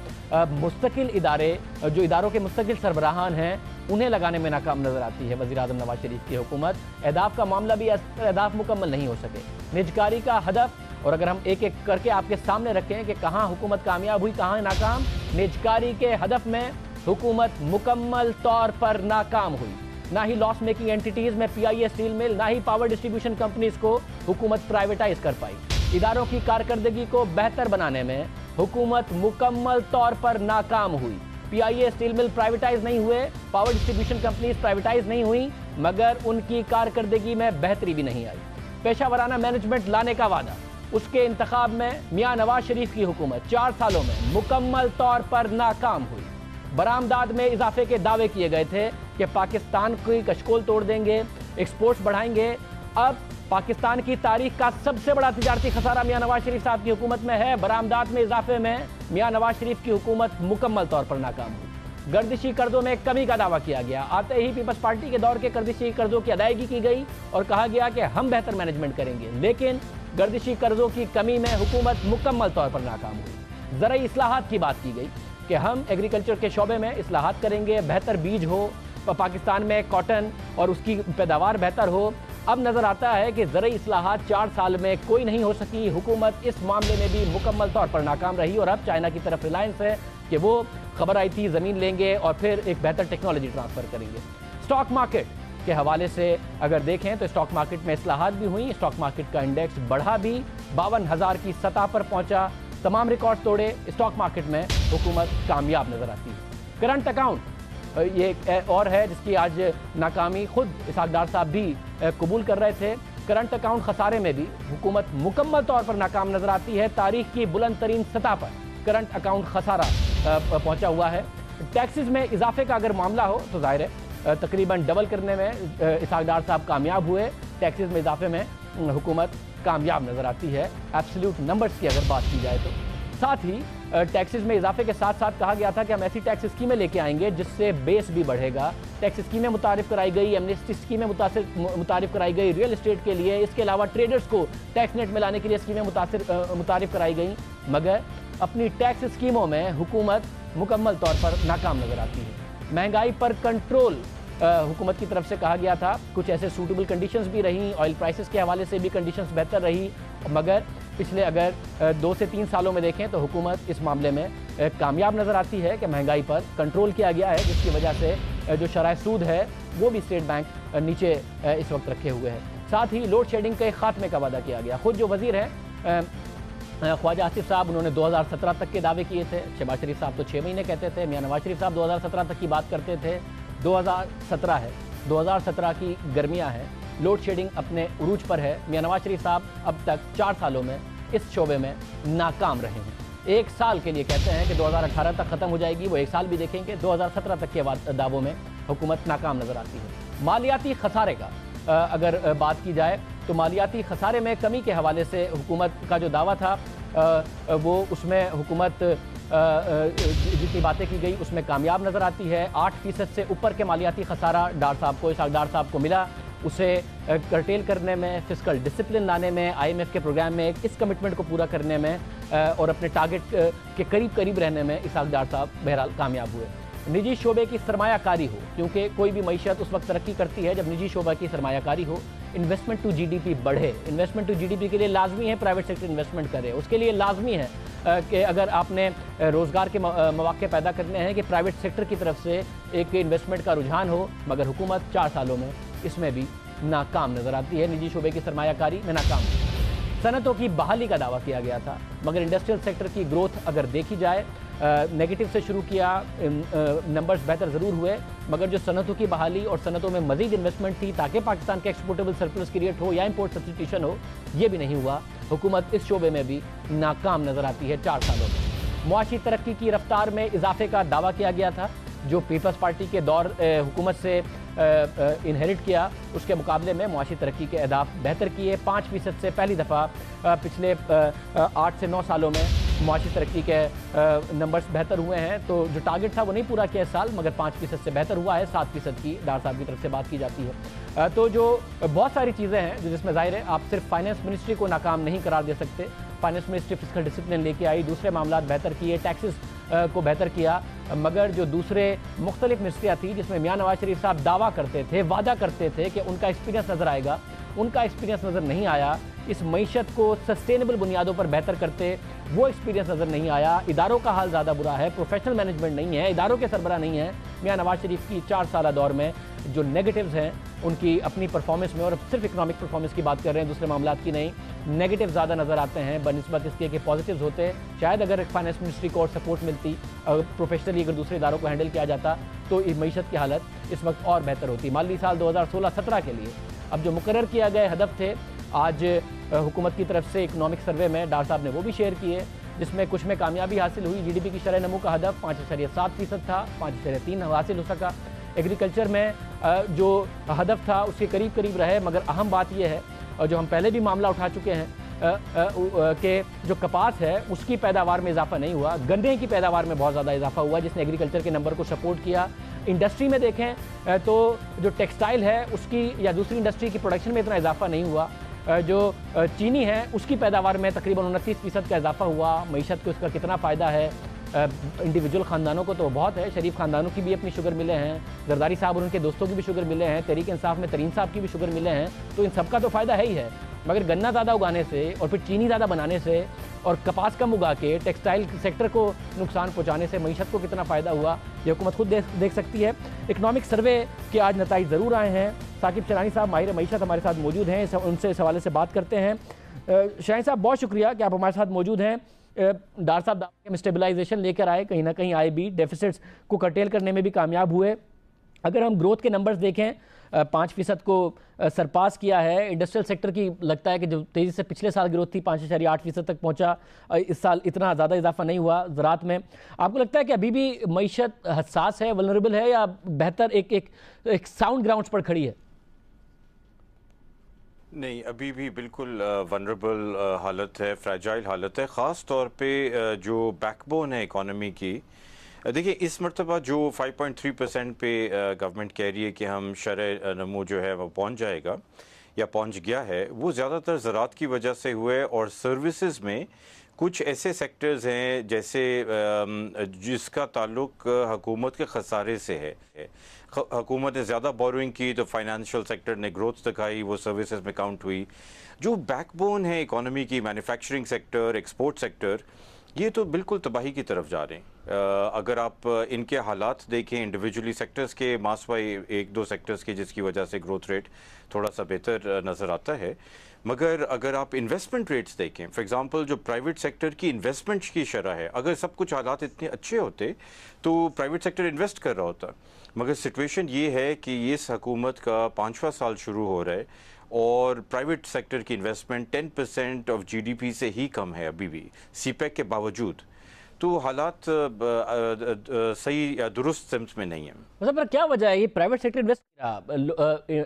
मुस्तकिल इदारे, जो इदारों के मुस्तकिल सरबराहान हैं, उन्हें लगाने में नाकाम नजर आती है वजीर आजम नवाज शरीफ की हुकूमत। एहदाफ का मामला भी एहदाफ मुकम्मल नहीं हो सके। निजकारी का हदफ, और अगर हम एक एक करके आपके सामने रखें कि कहाँ हुकूमत कामयाब हुई, कहाँ नाकाम, निजकारी के हदफ में हुकूमत मुकम्मल तौर पर नाकाम हुई। ना ही लॉस मेकिंग एंटिटीज में पीआईए स्टील मिल, ना ही पावर डिस्ट्रीब्यूशन कंपनीज को हुकूमत प्राइवेटाइज कर पाई। इदारों की कारकर्दगी को बेहतर बनाने में हुकूमत मुकम्मल तौर पर नाकाम हुई। पीआईए स्टील मिल प्राइवेटाइज नहीं हुए, पावर डिस्ट्रीब्यूशन कंपनीज प्राइवेटाइज नहीं हुई, मगर उनकी कारकर्दगी में बेहतरी भी नहीं आई। पेशावराना मैनेजमेंट लाने का वादा, उसके इंतखाब में मियां नवाज शरीफ की हुकूमत 4 सालों में मुकम्मल तौर पर नाकाम हुई। बरामदात में इजाफे के दावे किए गए थे कि पाकिस्तान की कशकोल तोड़ देंगे, एक्सपोर्ट्स बढ़ाएंगे। अब पाकिस्तान की तारीख का सबसे बड़ा तिजारती खसारा मियां नवाज शरीफ साहब की हुकूमत में है। बरामदात में इजाफे में मियां नवाज शरीफ की हुकूमत मुकम्मल तौर पर नाकाम हुई। गर्दिशी कर्जों में कमी का दावा किया गया। आते ही पीपल्स पार्टी के दौर के गर्दिशी कर्जों की अदायगी की गई और कहा गया कि हम बेहतर मैनेजमेंट करेंगे, लेकिन गर्दिशी कर्जों की कमी में हुकूमत मुकम्मल तौर पर नाकाम हुई। ज़राई इस्लाहात की बात की गई कि हम एग्रीकल्चर के शोबे में इस्लाहात करेंगे, बेहतर बीज हो, पाकिस्तान में कॉटन और उसकी पैदावार बेहतर हो। अब नजर आता है कि ज़राई इस्लाहात 4 साल में कोई नहीं हो सकी। हुकूमत इस मामले में भी मुकम्मल तौर पर नाकाम रही और अब चाइना की तरफ रिलायंस है कि वो, खबर आई थी, ज़मीन लेंगे और फिर एक बेहतर टेक्नोलॉजी ट्रांसफ़र करेंगे। स्टॉक मार्केट के हवाले से अगर देखें तो स्टॉक मार्केट में इस्लाहात भी हुई। स्टॉक मार्केट का इंडेक्स बढ़ा भी, 52,000 की सतह पर पहुंचा, तमाम रिकॉर्ड तोड़े। स्टॉक मार्केट में हुकूमत कामयाब नजर आती है। करंट अकाउंट ये और है जिसकी आज नाकामी खुद इसहाक डार साहब भी कबूल कर रहे थे। करंट अकाउंट खसारे में भी हुकूमत मुकम्मल तौर पर नाकाम नजर आती है। तारीख की बुलंद तरीन सतह पर करंट अकाउंट खसारा पहुंचा हुआ है। टैक्सेस में इजाफे का अगर मामला हो तो जाहिर है तकरीबन डबल करने में इसहाक डार साहब कामयाब हुए। टैक्सेस में इजाफे में हुकूमत कामयाब नजर आती है एब्सोल्यूट नंबर्स की अगर बात की जाए तो। साथ ही टैक्सेस में इजाफे के साथ साथ कहा गया था कि हम ऐसी टैक्स स्कीमें लेके आएंगे जिससे बेस भी बढ़ेगा। टैक्स स्कीमें मुतारिफ कराई गई, एमनेस्टी स्कीमें मुतारिफ कराई गई रियल एस्टेट के लिए। इसके अलावा ट्रेडर्स को टैक्स नेट में लाने के लिए स्कीमें मुतारिफ कराई गई, मगर अपनी टैक्स स्कीमों में हुकूमत मुकम्मल तौर पर नाकाम नजर आती है। महंगाई पर कंट्रोल हुकूमत की तरफ से कहा गया था। कुछ ऐसे सूटेबल कंडीशंस भी रहीं, ऑयल प्राइसेस के हवाले से भी कंडीशंस बेहतर रही, मगर पिछले अगर 2 से 3 सालों में देखें तो हुकूमत इस मामले में कामयाब नज़र आती है कि महंगाई पर कंट्रोल किया गया है, जिसकी वजह से जो शरह सूद है वो भी स्टेट बैंक नीचे इस वक्त रखे हुए हैं। साथ ही लोड शेडिंग के खात्मे का वादा किया गया। खुद जो वजीर हैं ख्वाजा आसिफ साहब, उन्होंने 2017 तक के दावे किए थे। शहबाज शरीफ साहब तो 6 महीने कहते थे, मियां नवाज शरीफ साहब 2017 तक की बात करते थे। 2017 है, 2017 की गर्मियां हैं, लोड शेडिंग अपने उरूज पर है। मियां नवाज शरीफ साहब अब तक 4 सालों में इस शोबे में नाकाम रहे हैं। 1 साल के लिए कहते हैं कि 2018 तक ख़त्म हो जाएगी, वो 1 साल भी देखेंगे। 2017 तक के दावों में हुकूमत नाकाम नज़र आती है। मालियाती खसारे का अगर बात की जाए तो मालियाती खसारे में कमी के हवाले से हुकूमत का जो दावा था वो उसमें हुकूमत जितनी बातें की गई उसमें कामयाब नज़र आती है। 8% से ऊपर के मालियाती खसारा डार साहब को, इसहाक डार साहब को मिला। उसे कर्टेल करने में, फिस्कल डिसिप्लिन लाने में, IMF के प्रोग्राम में इस कमिटमेंट को पूरा करने में और अपने टारगेट के करीब रहने में इसहाक डार साहब बहरहाल कामयाब हुए। निजी शोबे की सरमायाकारी हो, क्योंकि कोई भी मईशत उस वक्त तरक्की करती है जब निजी शोबे की सरमायाकारी हो। इन्वेस्टमेंट टू GDP बढ़े। इन्वेस्टमेंट टू GDP के लिए लाजमी है प्राइवेट सेक्टर इन्वेस्टमेंट करे। उसके लिए लाजमी है कि अगर आपने रोज़गार के मौके पैदा करने हैं कि प्राइवेट सेक्टर की तरफ से एक इन्वेस्टमेंट का रुझान हो, मगर हुकूमत 4 सालों में इसमें भी नाकाम नज़र आती है। निजी शोबे की सरमायाकारी में नाकाम। सनतों की बहाली का दावा किया गया था, मगर इंडस्ट्रियल सेक्टर की ग्रोथ अगर देखी जाए नेगेटिव से शुरू किया, नंबर्स बेहतर ज़रूर हुए, मगर जो सनतों की बहाली और सनतों में मज़ीद इन्वेस्टमेंट थी ताकि पाकिस्तान के एक्सपोर्टेबल सरप्लस क्रिएट हो या इंपोर्ट सब्स्टिट्यूशन हो, ये भी नहीं हुआ। हुकूमत इस शोबे में भी नाकाम नज़र आती है 4 सालों में। मुआशी तरक्की की रफ्तार में इजाफे का दावा किया गया था, जो पीपल्स पार्टी के दौर हुकूमत से इनहेरिट किया, उसके मुकाबले में मुआशी तरक्की के अहदाफ बेहतर किए। 5% से पहली दफ़ा पिछले 8 से 9 सालों में मुआशी तरक्की के नंबर्स बेहतर हुए हैं। तो जो टारगेट था वो नहीं पूरा किया इस साल, मगर 5% से बेहतर हुआ है। 7% की डार साहब की तरफ से बात की जाती है। तो जो बहुत सारी चीज़ें हैं जो जिसमें ज़ाहिर है आप सिर्फ फाइनेंस मिनिस्ट्री को नाकाम नहीं करार दे सकते। फाइनेंस मिनिस्ट्री फिस्कल डिसिप्लिन लेके आई, दूसरे मामला बेहतर किए, टैक्सेस को बेहतर किया, मगर जो दूसरे मुख्तलिफ मिनिस्ट्रियाँ थी जिसमें मियाँ नवाज शरीफ साहब दावा करते थे, वादा करते थे कि उनका एक्सपीरियंस नज़र आएगा, उनका एक्सपीरियंस नज़र नहीं आया। इस मईशत को सस्टेनेबल बुनियादों पर बेहतर करते, वो एक्सपीरियंस नज़र नहीं आया। इदारों का हाल ज़्यादा बुरा है, प्रोफेशनल मैनेजमेंट नहीं है, इदारों के सरबरा नहीं है। मियाँ नवाज शरीफ की 4 साल दौर में जो नेगेटिव्स हैं उनकी अपनी परफॉर्मेंस में, और सिर्फ इकनॉमिक परफॉर्मेंस की बात कर रहे हैं, दूसरे मामला की नहीं, नेगेटिव ज़्यादा नज़र आते हैं बनिस्बत इसके कि पॉजिटिव्स होते। शायद अगर फाइनेंस मिनिस्ट्री को और सपोर्ट मिलती, प्रोफेशनली अगर दूसरे इदारों को हैंडल किया जाता, तो इस मईशत की हालत इस वक्त और बेहतर होती। माली साल 2016-17 के लिए अब जो मुकर्रर किया गए हदफ थे, आज हुकूमत की तरफ से इकनॉमिक सर्वे में डार साहब ने वो भी शेयर किए, जिसमें कुछ में कामयाबी हासिल हुई। GDP की शरह नमू का हदफ 5.7% था, 5.3 हासिल हो सका। एग्रीकल्चर में जो हदफ था उसके करीब करीब रहे, मगर अहम बात यह है, और जो हम पहले भी मामला उठा चुके हैं, कि जो कपास है उसकी पैदावार में इजाफा नहीं हुआ, गन्ने की पैदावार में बहुत ज़्यादा इजाफा हुआ, जिसने एग्रीकल्चर के नंबर को सपोर्ट किया। इंडस्ट्री में देखें तो जो टेक्सटाइल है उसकी या दूसरी इंडस्ट्री की प्रोडक्शन में इतना इजाफा नहीं हुआ। जो चीनी है उसकी पैदावार में तकरीबन 29% का इजाफा हुआ। मईशत को इसका कितना फ़ायदा है, इंडिविजुअल ख़ानदानों को तो बहुत है, शरीफ ख़ानदानों की भी अपनी शुगर मिले हैं, जरदारी साहब और उनके दोस्तों की भी शुगर मिले हैं, तहरीक इंसाफ में तरीन साहब की भी शुगर मिले हैं, तो इन सबका तो फ़ायदा है ही है। मगर गन्ना ज़्यादा उगाने से और फिर चीनी ज़्यादा बनाने से और कपास कम उगा के टेक्सटाइल सेक्टर को नुकसान पहुँचाने से मईशत को कितना फ़ायदा हुआ, ये हुकूमत खुद देख सकती है। इकनॉमिक सर्वे के आज नताइज ज़रूर आए हैं। साकिब शरानी साहब माहिर मईशत हमारे साथ मौजूद हैं, उनसे इस हवाले से बात करते हैं। शरानी साहब, बहुत शुक्रिया कि आप हमारे साथ मौजूद हैं। डार साहब दावे में स्टेबलाइजेशन लेकर आए, कहीं ना कहीं आए भी, डेफिसिट्स को कर्टेल करने में भी कामयाब हुए। अगर हम ग्रोथ के नंबर्स देखें, 5% को सरपास किया है। इंडस्ट्रियल सेक्टर की लगता है कि जो तेज़ी से पिछले साल ग्रोथ थी 5.8% तक पहुंचा, इस साल इतना ज़्यादा इजाफा नहीं हुआ। ज़राअत में आपको लगता है कि अभी भी मईशत हसास है, वल्नरेबल है, या बेहतर एक साउंड ग्राउंड्स पर खड़ी है? नहीं, अभी भी बिल्कुल वनरेबल हालत है, फ्रेजाइल हालत है। ख़ास तौर पे जो बैकबोन है इकॉनमी की, देखिए इस मरतबा जो 5.3% पे गवर्नमेंट कह रही है कि हम शरह नमू जो है वो पहुंच जाएगा या पहुंच गया है, वो ज़्यादातर ज़राअत की वजह से हुए। और सर्विसेज में कुछ ऐसे सेक्टर्स हैं जैसे जिसका ताल्लुक हुकूमत के खसारे से है। हुकूमत ने ज़्यादा बोरोइंग की तो फाइनेंशियल सेक्टर ने ग्रोथ दिखाई, वो सर्विसेज में काउंट हुई। जो बैकबोन है इकॉनमी की, मैन्युफैक्चरिंग सेक्टर, एक्सपोर्ट सेक्टर, ये तो बिल्कुल तबाही की तरफ जा रहे हैं। अगर आप इनके हालात देखें इंडिविजुअली सेक्टर्स के, मासवाई 1-2 सेक्टर्स के जिसकी वजह से ग्रोथ रेट थोड़ा सा बेहतर नज़र आता है, मगर अगर आप इन्वेस्टमेंट रेट्स देखें, फॉर एग्जांपल जो प्राइवेट सेक्टर की इन्वेस्टमेंट की शरह है, अगर सब कुछ हालात इतने अच्छे होते तो प्राइवेट सेक्टर इन्वेस्ट कर रहा होता। मगर सिचुएशन ये है कि इस हुकूमत का 5वां साल शुरू हो रहा है और प्राइवेट सेक्टर की इन्वेस्टमेंट 10% ऑफ GDP से ही कम है अभी भी, CPEC के बावजूद। तो हालात सही या दुरुस्त सिम्त में नहीं है। मतलब क्या वजह है ये private sector invest?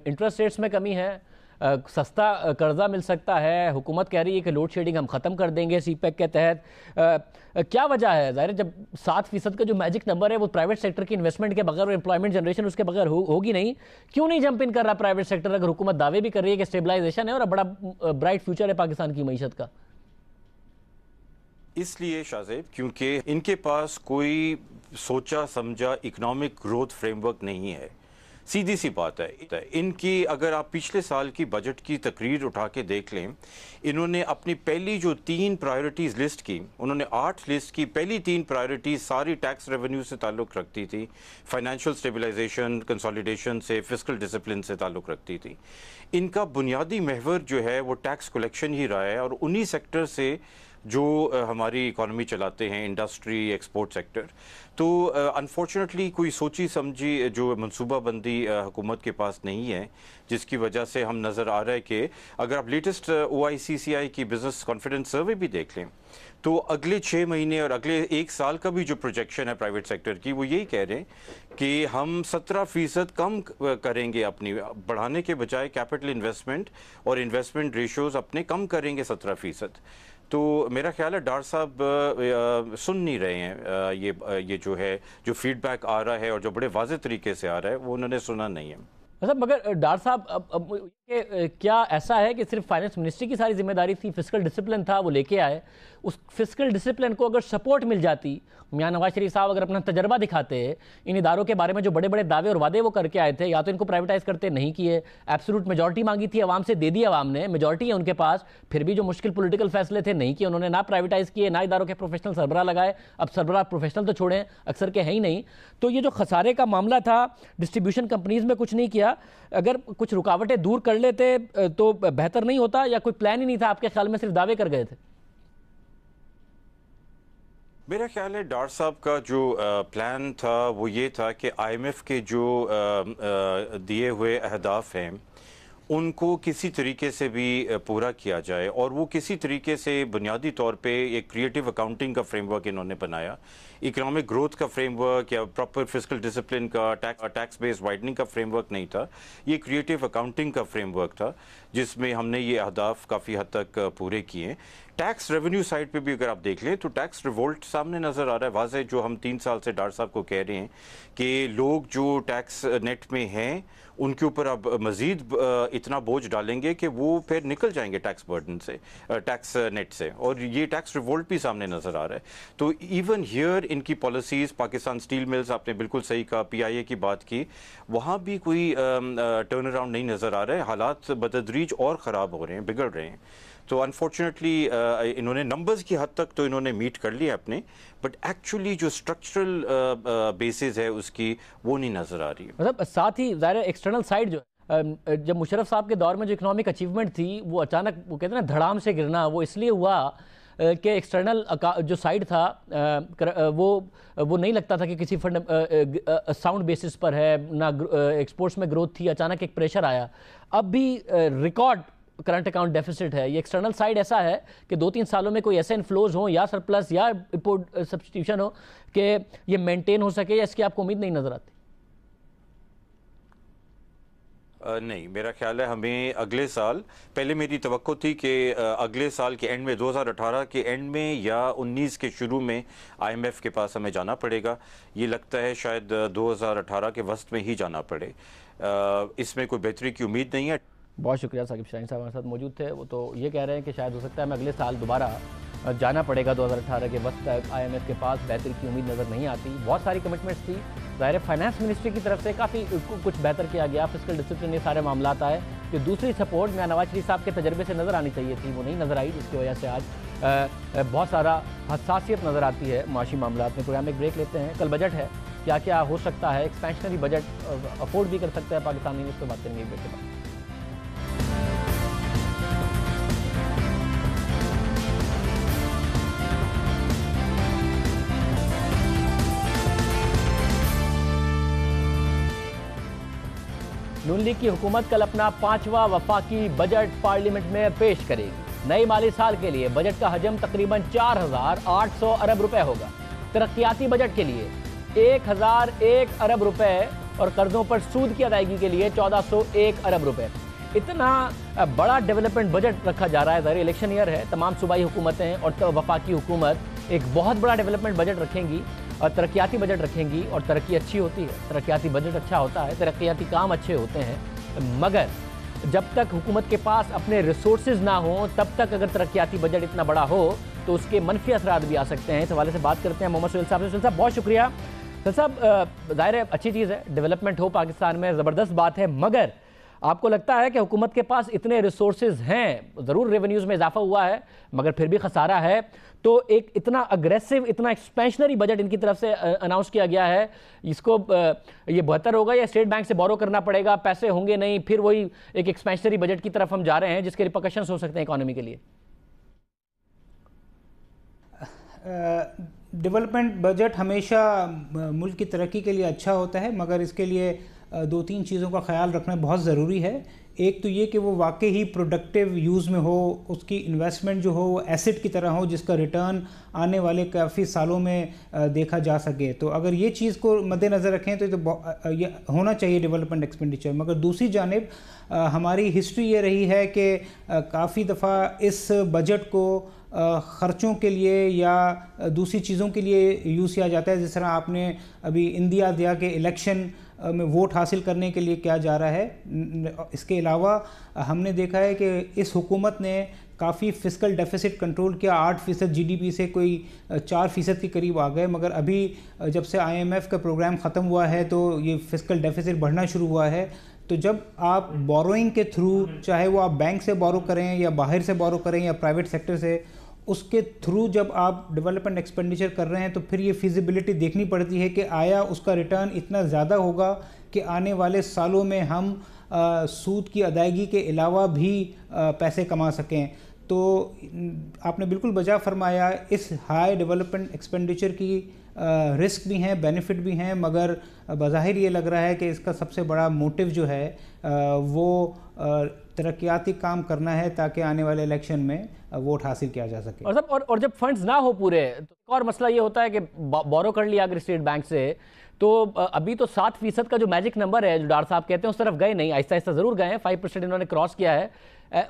Interest rates में कमी है, सस्ता कर्जा मिल सकता है, हुकूमत कह रही है कि लोड शेडिंग हम ख़त्म कर देंगे CPEC के तहत। क्या वजह है? ज़ाहिर जब 7% का जो मैजिक नंबर है वो प्राइवेट सेक्टर की इन्वेस्टमेंट के बगैर और एम्प्लॉयमेंट जनरेशन उसके बगैर होगी नहीं। क्यों नहीं जंप इन कर रहा प्राइवेट सेक्टर, अगर हुकूमत दावे भी कर रही है कि स्टेबलाइजेशन है और बड़ा ब्राइट फ्यूचर है पाकिस्तान की मईशत का? इसलिए शाहजेब, क्योंकि इनके पास कोई सोचा समझा इकोनॉमिक ग्रोथ फ्रेमवर्क नहीं है। सीधी सी बात है इनकी। अगर आप पिछले साल की बजट की तकरीर उठा के देख लें, इन्होंने अपनी पहली जो 3 प्रायोरिटीज़ लिस्ट की, उन्होंने 8 लिस्ट की। पहली 3 प्रायोरिटीज़ सारी टैक्स रेवेन्यू से ताल्लुक़ रखती थी, फाइनेंशियल स्टेबलाइजेशन, कंसोलिडेशन से, फिस्कल डिसिप्लिन से ताल्लुक़ रखती थी। इनका बुनियादी महवर जो है वो टैक्स कलेक्शन ही रहा है और उन्हीं सेक्टर से जो हमारी इकॉनमी चलाते हैं, इंडस्ट्री, एक्सपोर्ट सेक्टर, तो अनफॉर्चुनेटली कोई सोची समझी जो मंसूबाबंदी हुकूमत के पास नहीं है, जिसकी वजह से हम नज़र आ रहा है कि अगर आप लेटेस्ट OICCI की बिजनेस कॉन्फिडेंस सर्वे भी देख लें तो अगले 6 महीने और अगले 1 साल का भी जो प्रोजेक्शन है प्राइवेट सेक्टर की, वो यही कह रहे हैं कि हम 17% कम करेंगे, अपनी बढ़ाने के बजाय कैपिटल इन्वेस्टमेंट और इन्वेस्टमेंट रेशियोज अपने कम करेंगे 17%। तो मेरा ख्याल है डॉक्टर साहब सुन नहीं रहे हैं, ये जो है, जो फीडबैक आ रहा है और जो बड़े वाज़ेह तरीके से आ रहा है, वो उन्होंने सुना नहीं है। मतलब मगर डॉक्टर साहब अब क्या ऐसा है कि सिर्फ फाइनेंस मिनिस्ट्री की सारी जिम्मेदारी थी, फिस्कल डिसिप्लिन था, वो लेके आए, उस फिस्कल डिसिप्लिन को अगर सपोर्ट मिल जाती, मियां नवाज शरीफ साहब अगर अपना तजर्बा दिखाते इन इदारों के बारे में जो बड़े बड़े दावे और वादे वो करके आए थे, या तो इनको प्राइवेटाइज करते, नहीं किए, एब्सोल्यूट मेजॉरिटी मांगी थी आवाम से, दे दी आवाम ने, मेजॉरिटी है उनके पास, फिर भी जो मुश्किल पॉलिटिकल फैसले थे नहीं किए उन्होंने, ना प्राइवेटाइज किए, ना इदारों के प्रोफेशनल सरबराह लगाए। अब सरबराह प्रोफेशनल तो छोड़ें, अक्सर के हैं ही नहीं। तो ये जो खसारे का मामला था, डिस्ट्रीब्यूशन कंपनीज में कुछ नहीं किया, अगर कुछ रुकावटें दूर कर लेते तो बेहतर नहीं होता, या कोई प्लान ही नहीं था आपके ख्याल में, सिर्फ दावे कर गए थे? मेरा ख्याल है डॉक्टर साहब का जो प्लान था वो ये था कि IMF के जो दिए हुए अहदाफ हैं उनको किसी तरीके से भी पूरा किया जाए, और वो किसी तरीके से बुनियादी तौर पे एक क्रिएटिव अकाउंटिंग का फ्रेमवर्क इन्होंने बनाया, इकोनॉमिक ग्रोथ का फ्रेमवर्क या प्रॉपर फिस्कल डिसिप्लिन का, टैक्स बेस्ड वाइडनिंग का फ्रेमवर्क नहीं था, ये क्रिएटिव अकाउंटिंग का फ्रेमवर्क था, जिसमें हमने ये अहदाफ काफ़ी हद तक पूरे किए। टैक्स रेवेन्यू साइड पे भी अगर आप देख लें तो टैक्स रिवोल्ट सामने नज़र आ रहा है वाज़े, जो हम 3 साल से डॉक्टर साहब को कह रहे हैं कि लोग जो टैक्स नेट में हैं उनके ऊपर अब मज़ीद इतना बोझ डालेंगे कि वो फिर निकल जाएंगे टैक्स बर्डन से, टैक्स नेट से, और ये टैक्स रिवोल्ट भी सामने नज़र आ रहा है। तो इवन हियर इनकी पॉलिसीज़, पाकिस्तान स्टील मिल्स, आपने बिल्कुल सही कहा, PIA की बात की, वहाँ भी कोई टर्न अराउंड नहीं नज़र आ रहा है, हालात बतदरीज और ख़राब हो रहे हैं, बिगड़ रहे हैं। तो अनफॉर्चुनेटली इन्होंने नंबर्स की हद तक तो इन्होंने मीट कर लिया अपने, बट एक्चुअली जो स्ट्रक्चरल बेसिस है उसकी वो नहीं नज़र आ रही है। मतलब साथ ही ज़ाहिर एक्सटर्नल साइड जो जब मुशर्रफ साहब के दौर में जो इकोनॉमिक अचीवमेंट थी वो अचानक, वो कहते हैं ना, धड़ाम से गिरना, वो इसलिए हुआ कि एक्सटर्नल जो साइड था वो नहीं लगता था कि किसी साउंड बेसिस पर है ना, एक्सपोर्ट्स में ग्रोथ थी, अचानक एक प्रेशर आया। अब भी रिकॉर्ड करंट अकाउंट डेफिसिट है। ये एक्सटर्नल साइड ऐसा है कि 2-3 सालों में कोई ऐसे इनफ्लोज हो या सरप्लस या इंपोर्ट सब्स्टिट्यूशन हो कि ये मेंटेन हो सके, या इसकी आपको उम्मीद नहीं नजर आती? नहीं, मेरा ख्याल है हमें अगले साल, पहले मेरी तवक्को थी कि अगले साल के एंड में, 2018 के एंड में या 19 के शुरू में IMF के पास हमें जाना पड़ेगा। ये लगता है शायद 2018 के वस्त में ही जाना पड़े। इसमें कोई बेहतरी की उम्मीद नहीं है। बहुत शुक्रिया। साकिब शाहीन साहब हमारे साथ मौजूद थे। वो तो ये कह रहे हैं कि शायद हो सकता है हमें अगले साल दोबारा जाना पड़ेगा 2018 के वक्त तक, IMF के पास बेहतरी की उम्मीद नज़र नहीं आती। बहुत सारी कमिटमेंट्स थी, ज़ाहिर फाइनेंस मिनिस्ट्री की तरफ से काफ़ी कुछ बेहतर किया गया, फिस्कल डिसिप्लिन, ये सारे मामला आए कि दूसरी सपोर्ट मियां नवाज शरीफ साहब के तजर्बे से नज़र आनी चाहिए थी, वो नहीं नज़र आई, जिसकी वजह से आज बहुत सारा हसासियत नज़र आती है माशी मामला में। प्रोग्राम में एक ब्रेक लेते हैं। कल बजट है, क्या क्या हो सकता है, एक्सपेंशनरी बजट अफोर्ड भी कर सकता है पाकिस्तान, इस पर बात करेंगे ब्रेक के बाद। नून लीग की हुकूमत कल अपना 5वां वफाकी बजट पार्लियामेंट में पेश करेगी। नए माली साल के लिए बजट का हजम तकरीबन 4,800 अरब रुपए होगा। तरक्याती बजट के लिए 1,001 अरब रुपए और कर्जों पर सूद की अदायगी के लिए 1,401 अरब रुपए। इतना बड़ा डेवलपमेंट बजट रखा जा रहा है। ज़ाहिर इलेक्शन ईयर है, तमाम सूबाई हुकूमतें और वफाकी हुकूमत एक बहुत बड़ा डेवलपमेंट बजट रखेंगी और तरक्याती बजट रखेंगी, और तरक्की अच्छी होती है, तरक्याती बजट अच्छा होता है, तरक्याती काम अच्छे होते हैं। मगर जब तक हुकूमत के पास अपने रिसोर्सेज ना हो, तब तक अगर तरक्याती बजट इतना बड़ा हो तो उसके मनफी असरात भी आ सकते हैं। इस हवाले से बात करते हैं मोहम्मद सुहेल साहब से। सुहेल साहब बहुत शुक्रिया। सुहेल साहब, ज़ाहिर है अच्छी चीज़ है, डेवलपमेंट हो पाकिस्तान में, ज़बरदस्त बात है, मगर आपको लगता है कि हुकूमत के पास इतने रिसोर्सेज हैं, ज़रूर रेवेन्यूज़ में इजाफा हुआ है मगर फिर भी खसारा है, तो एक इतना अग्रेसिव, इतना एक्सपेंशनरी बजट इनकी तरफ से अनाउंस किया गया है, इसको ये बेहतर होगा या स्टेट बैंक से बोरो करना पड़ेगा, पैसे होंगे नहीं, फिर वही एक एक्सपेंशनरी बजट की तरफ हम जा रहे हैं जिसके रिपरकशंस हो सकते हैं इकोनॉमी के लिए? डेवलपमेंट बजट हमेशा मुल्क की तरक्की के लिए अच्छा होता है, मगर इसके लिए दो तीन चीज़ों का ख्याल रखना बहुत ज़रूरी है। एक तो ये कि वो वाकई ही प्रोडक्टिव यूज़ में हो, उसकी इन्वेस्टमेंट जो हो वो एसेट की तरह हो जिसका रिटर्न आने वाले काफ़ी सालों में देखा जा सके। तो अगर ये चीज़ को मद्देनज़र रखें तो ये होना चाहिए डेवलपमेंट एक्सपेंडिचर। मगर दूसरी जानिब हमारी हिस्ट्री ये रही है कि काफ़ी दफ़ा इस बजट को ख़र्चों के लिए या दूसरी चीज़ों के लिए यूज़ किया जाता है। जिस तरह आपने अभी इंदिया दिया के इलेक्शन में वोट हासिल करने के लिए किया जा रहा है। इसके अलावा हमने देखा है कि इस हुकूमत ने काफ़ी फिस्कल डेफिसिट कंट्रोल किया, 8% GDP से कोई 4% के करीब आ गए। मगर अभी जब से IMF का प्रोग्राम ख़त्म हुआ है तो ये फिस्कल डेफिसिट बढ़ना शुरू हुआ है। तो जब आप बोरोइंग के थ्रू, चाहे वो आप बैंक से बोरो करें या बाहर से बोरो करें या प्राइवेट सेक्टर से, उसके थ्रू जब आप डेवलपमेंट एक्सपेंडिचर कर रहे हैं तो फिर ये फिजिबिलिटी देखनी पड़ती है कि आया उसका रिटर्न इतना ज़्यादा होगा कि आने वाले सालों में हम सूद की अदायगी के अलावा भी पैसे कमा सकें। तो आपने बिल्कुल बजा फरमाया, इस हाई डेवलपमेंट एक्सपेंडिचर की रिस्क भी हैं, बेनिफिट भी हैं, मगर बज़ाहिर ये लग रहा है कि इसका सबसे बड़ा मोटिव जो है वो तरक्याती काम करना है ताकि आने वाले इलेक्शन में वोट हासिल किया जा सके। और जब फंड्स ना हो पूरे तो और मसला ये होता है कि बोरो कर लिया अगर स्टेट बैंक से तो अभी तो 7% का जो मैजिक नंबर है जो डार साहब कहते हैं उस तरफ गए नहीं, आहिस्ता आहिस्ता ज़रूर गए हैं, 5% इन्होंने क्रॉस किया है।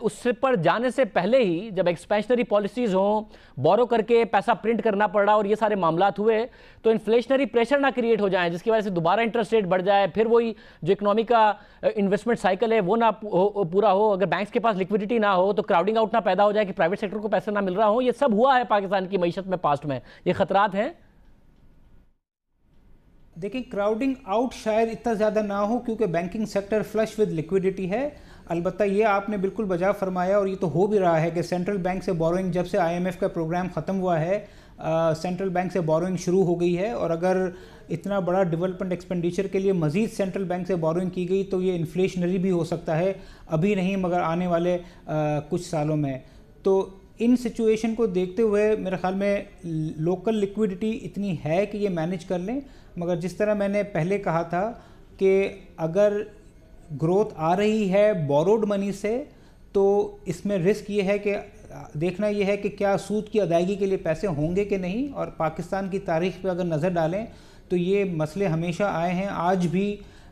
उससे पर जाने से पहले ही जब एक्सपेंशनरी पॉलिसीज़ हों, बोरो करके पैसा प्रिंट करना पड़ रहा और ये सारे मामलात हुए तो इन्फ्लेशनरी प्रेशर ना क्रिएट हो जाए जिसकी वजह से दोबारा इंटरेस्ट रेट बढ़ जाए, फिर वही जो इकोनॉमी का इन्वेस्टमेंट साइकिल है वो ना पूरा हो। अगर बैंक्स के पास लिक्विडिटी ना हो तो क्राउडिंग आउट ना पैदा हो जाए कि प्राइवेट सेक्टर को पैसा ना मिल रहा हो। ये सब हुआ है पाकिस्तान की मईशत में पास्ट में, ये खतरात हैं। देखिए, क्राउडिंग आउट शायद इतना ज़्यादा ना हो क्योंकि banking sector flush with liquidity है। अलबत्ता ये आपने बिल्कुल बजा फरमाया और ये तो हो भी रहा है कि सेंट्रल बैंक से बोरोइंग, जब से IMF का प्रोग्राम ख़त्म हुआ है, सेंट्रल बैंक से बोरोइंग शुरू हो गई है। और अगर इतना बड़ा डेवलपमेंट एक्सपेंडिचर के लिए मज़ीद सेंट्रल बैंक से बोरोइंग की गई तो ये इन्फ्लेशनरी भी हो सकता है, अभी नहीं मगर आने वाले कुछ सालों में। तो इन सिचुएशन को देखते हुए मेरे ख्याल में लोकल लिक्विडिटी इतनी है कि ये मैनेज कर लें। मगर जिस तरह मैंने पहले कहा था कि अगर ग्रोथ आ रही है बोरोड मनी से तो इसमें रिस्क ये है कि देखना ये है कि क्या सूद की अदायगी के लिए पैसे होंगे कि नहीं। और पाकिस्तान की तारीख पे अगर नज़र डालें तो ये मसले हमेशा आए हैं। आज भी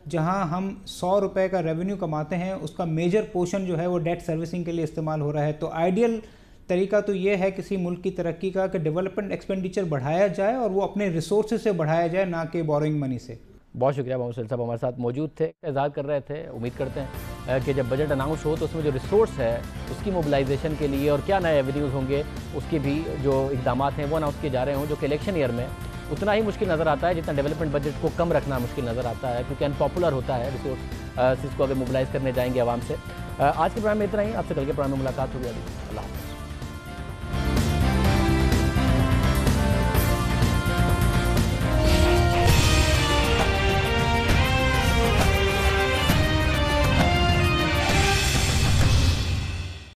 जहां हम 100 रुपए का रेवेन्यू कमाते हैं उसका मेजर पोर्शन जो है वो डेट सर्विसिंग के लिए इस्तेमाल हो रहा है। तो आइडियल तरीका तो ये है किसी मुल्क की तरक्की का कि डेवलपमेंट एक्सपेंडिचर बढ़ाया जाए और वो अपने रिसोर्सेज से बढ़ाया जाए, ना कि बोरोइंग मनी से। बहुत शुक्रिया मोहम्मद सलील साहब हमारे साथ मौजूद थे, इज़हार कर रहे थे। उम्मीद करते हैं कि जब बजट अनाउंस हो तो उसमें जो रिसोर्स है उसकी मोबिलाइजेशन के लिए और क्या नए एवेन्यूज़ होंगे उसके भी जो इकदाम हैं वो अनाउंस किए जा रहे हों, जो कि इलेक्शन ईयर में उतना ही मुश्किल नज़र आता है जितना डेवलपमेंट बजट को कम रखना मुश्किल नज़र आता है, क्योंकि अनपॉपुलर होता है रिसोर्स को अगर मोबिलाइज करने जाएंगे आवाम से। आज के प्रोग्राम में इतना ही, आपसे कल के प्रोग्राम में मुलाकात होगी। अल्लाह हाफ़िज़।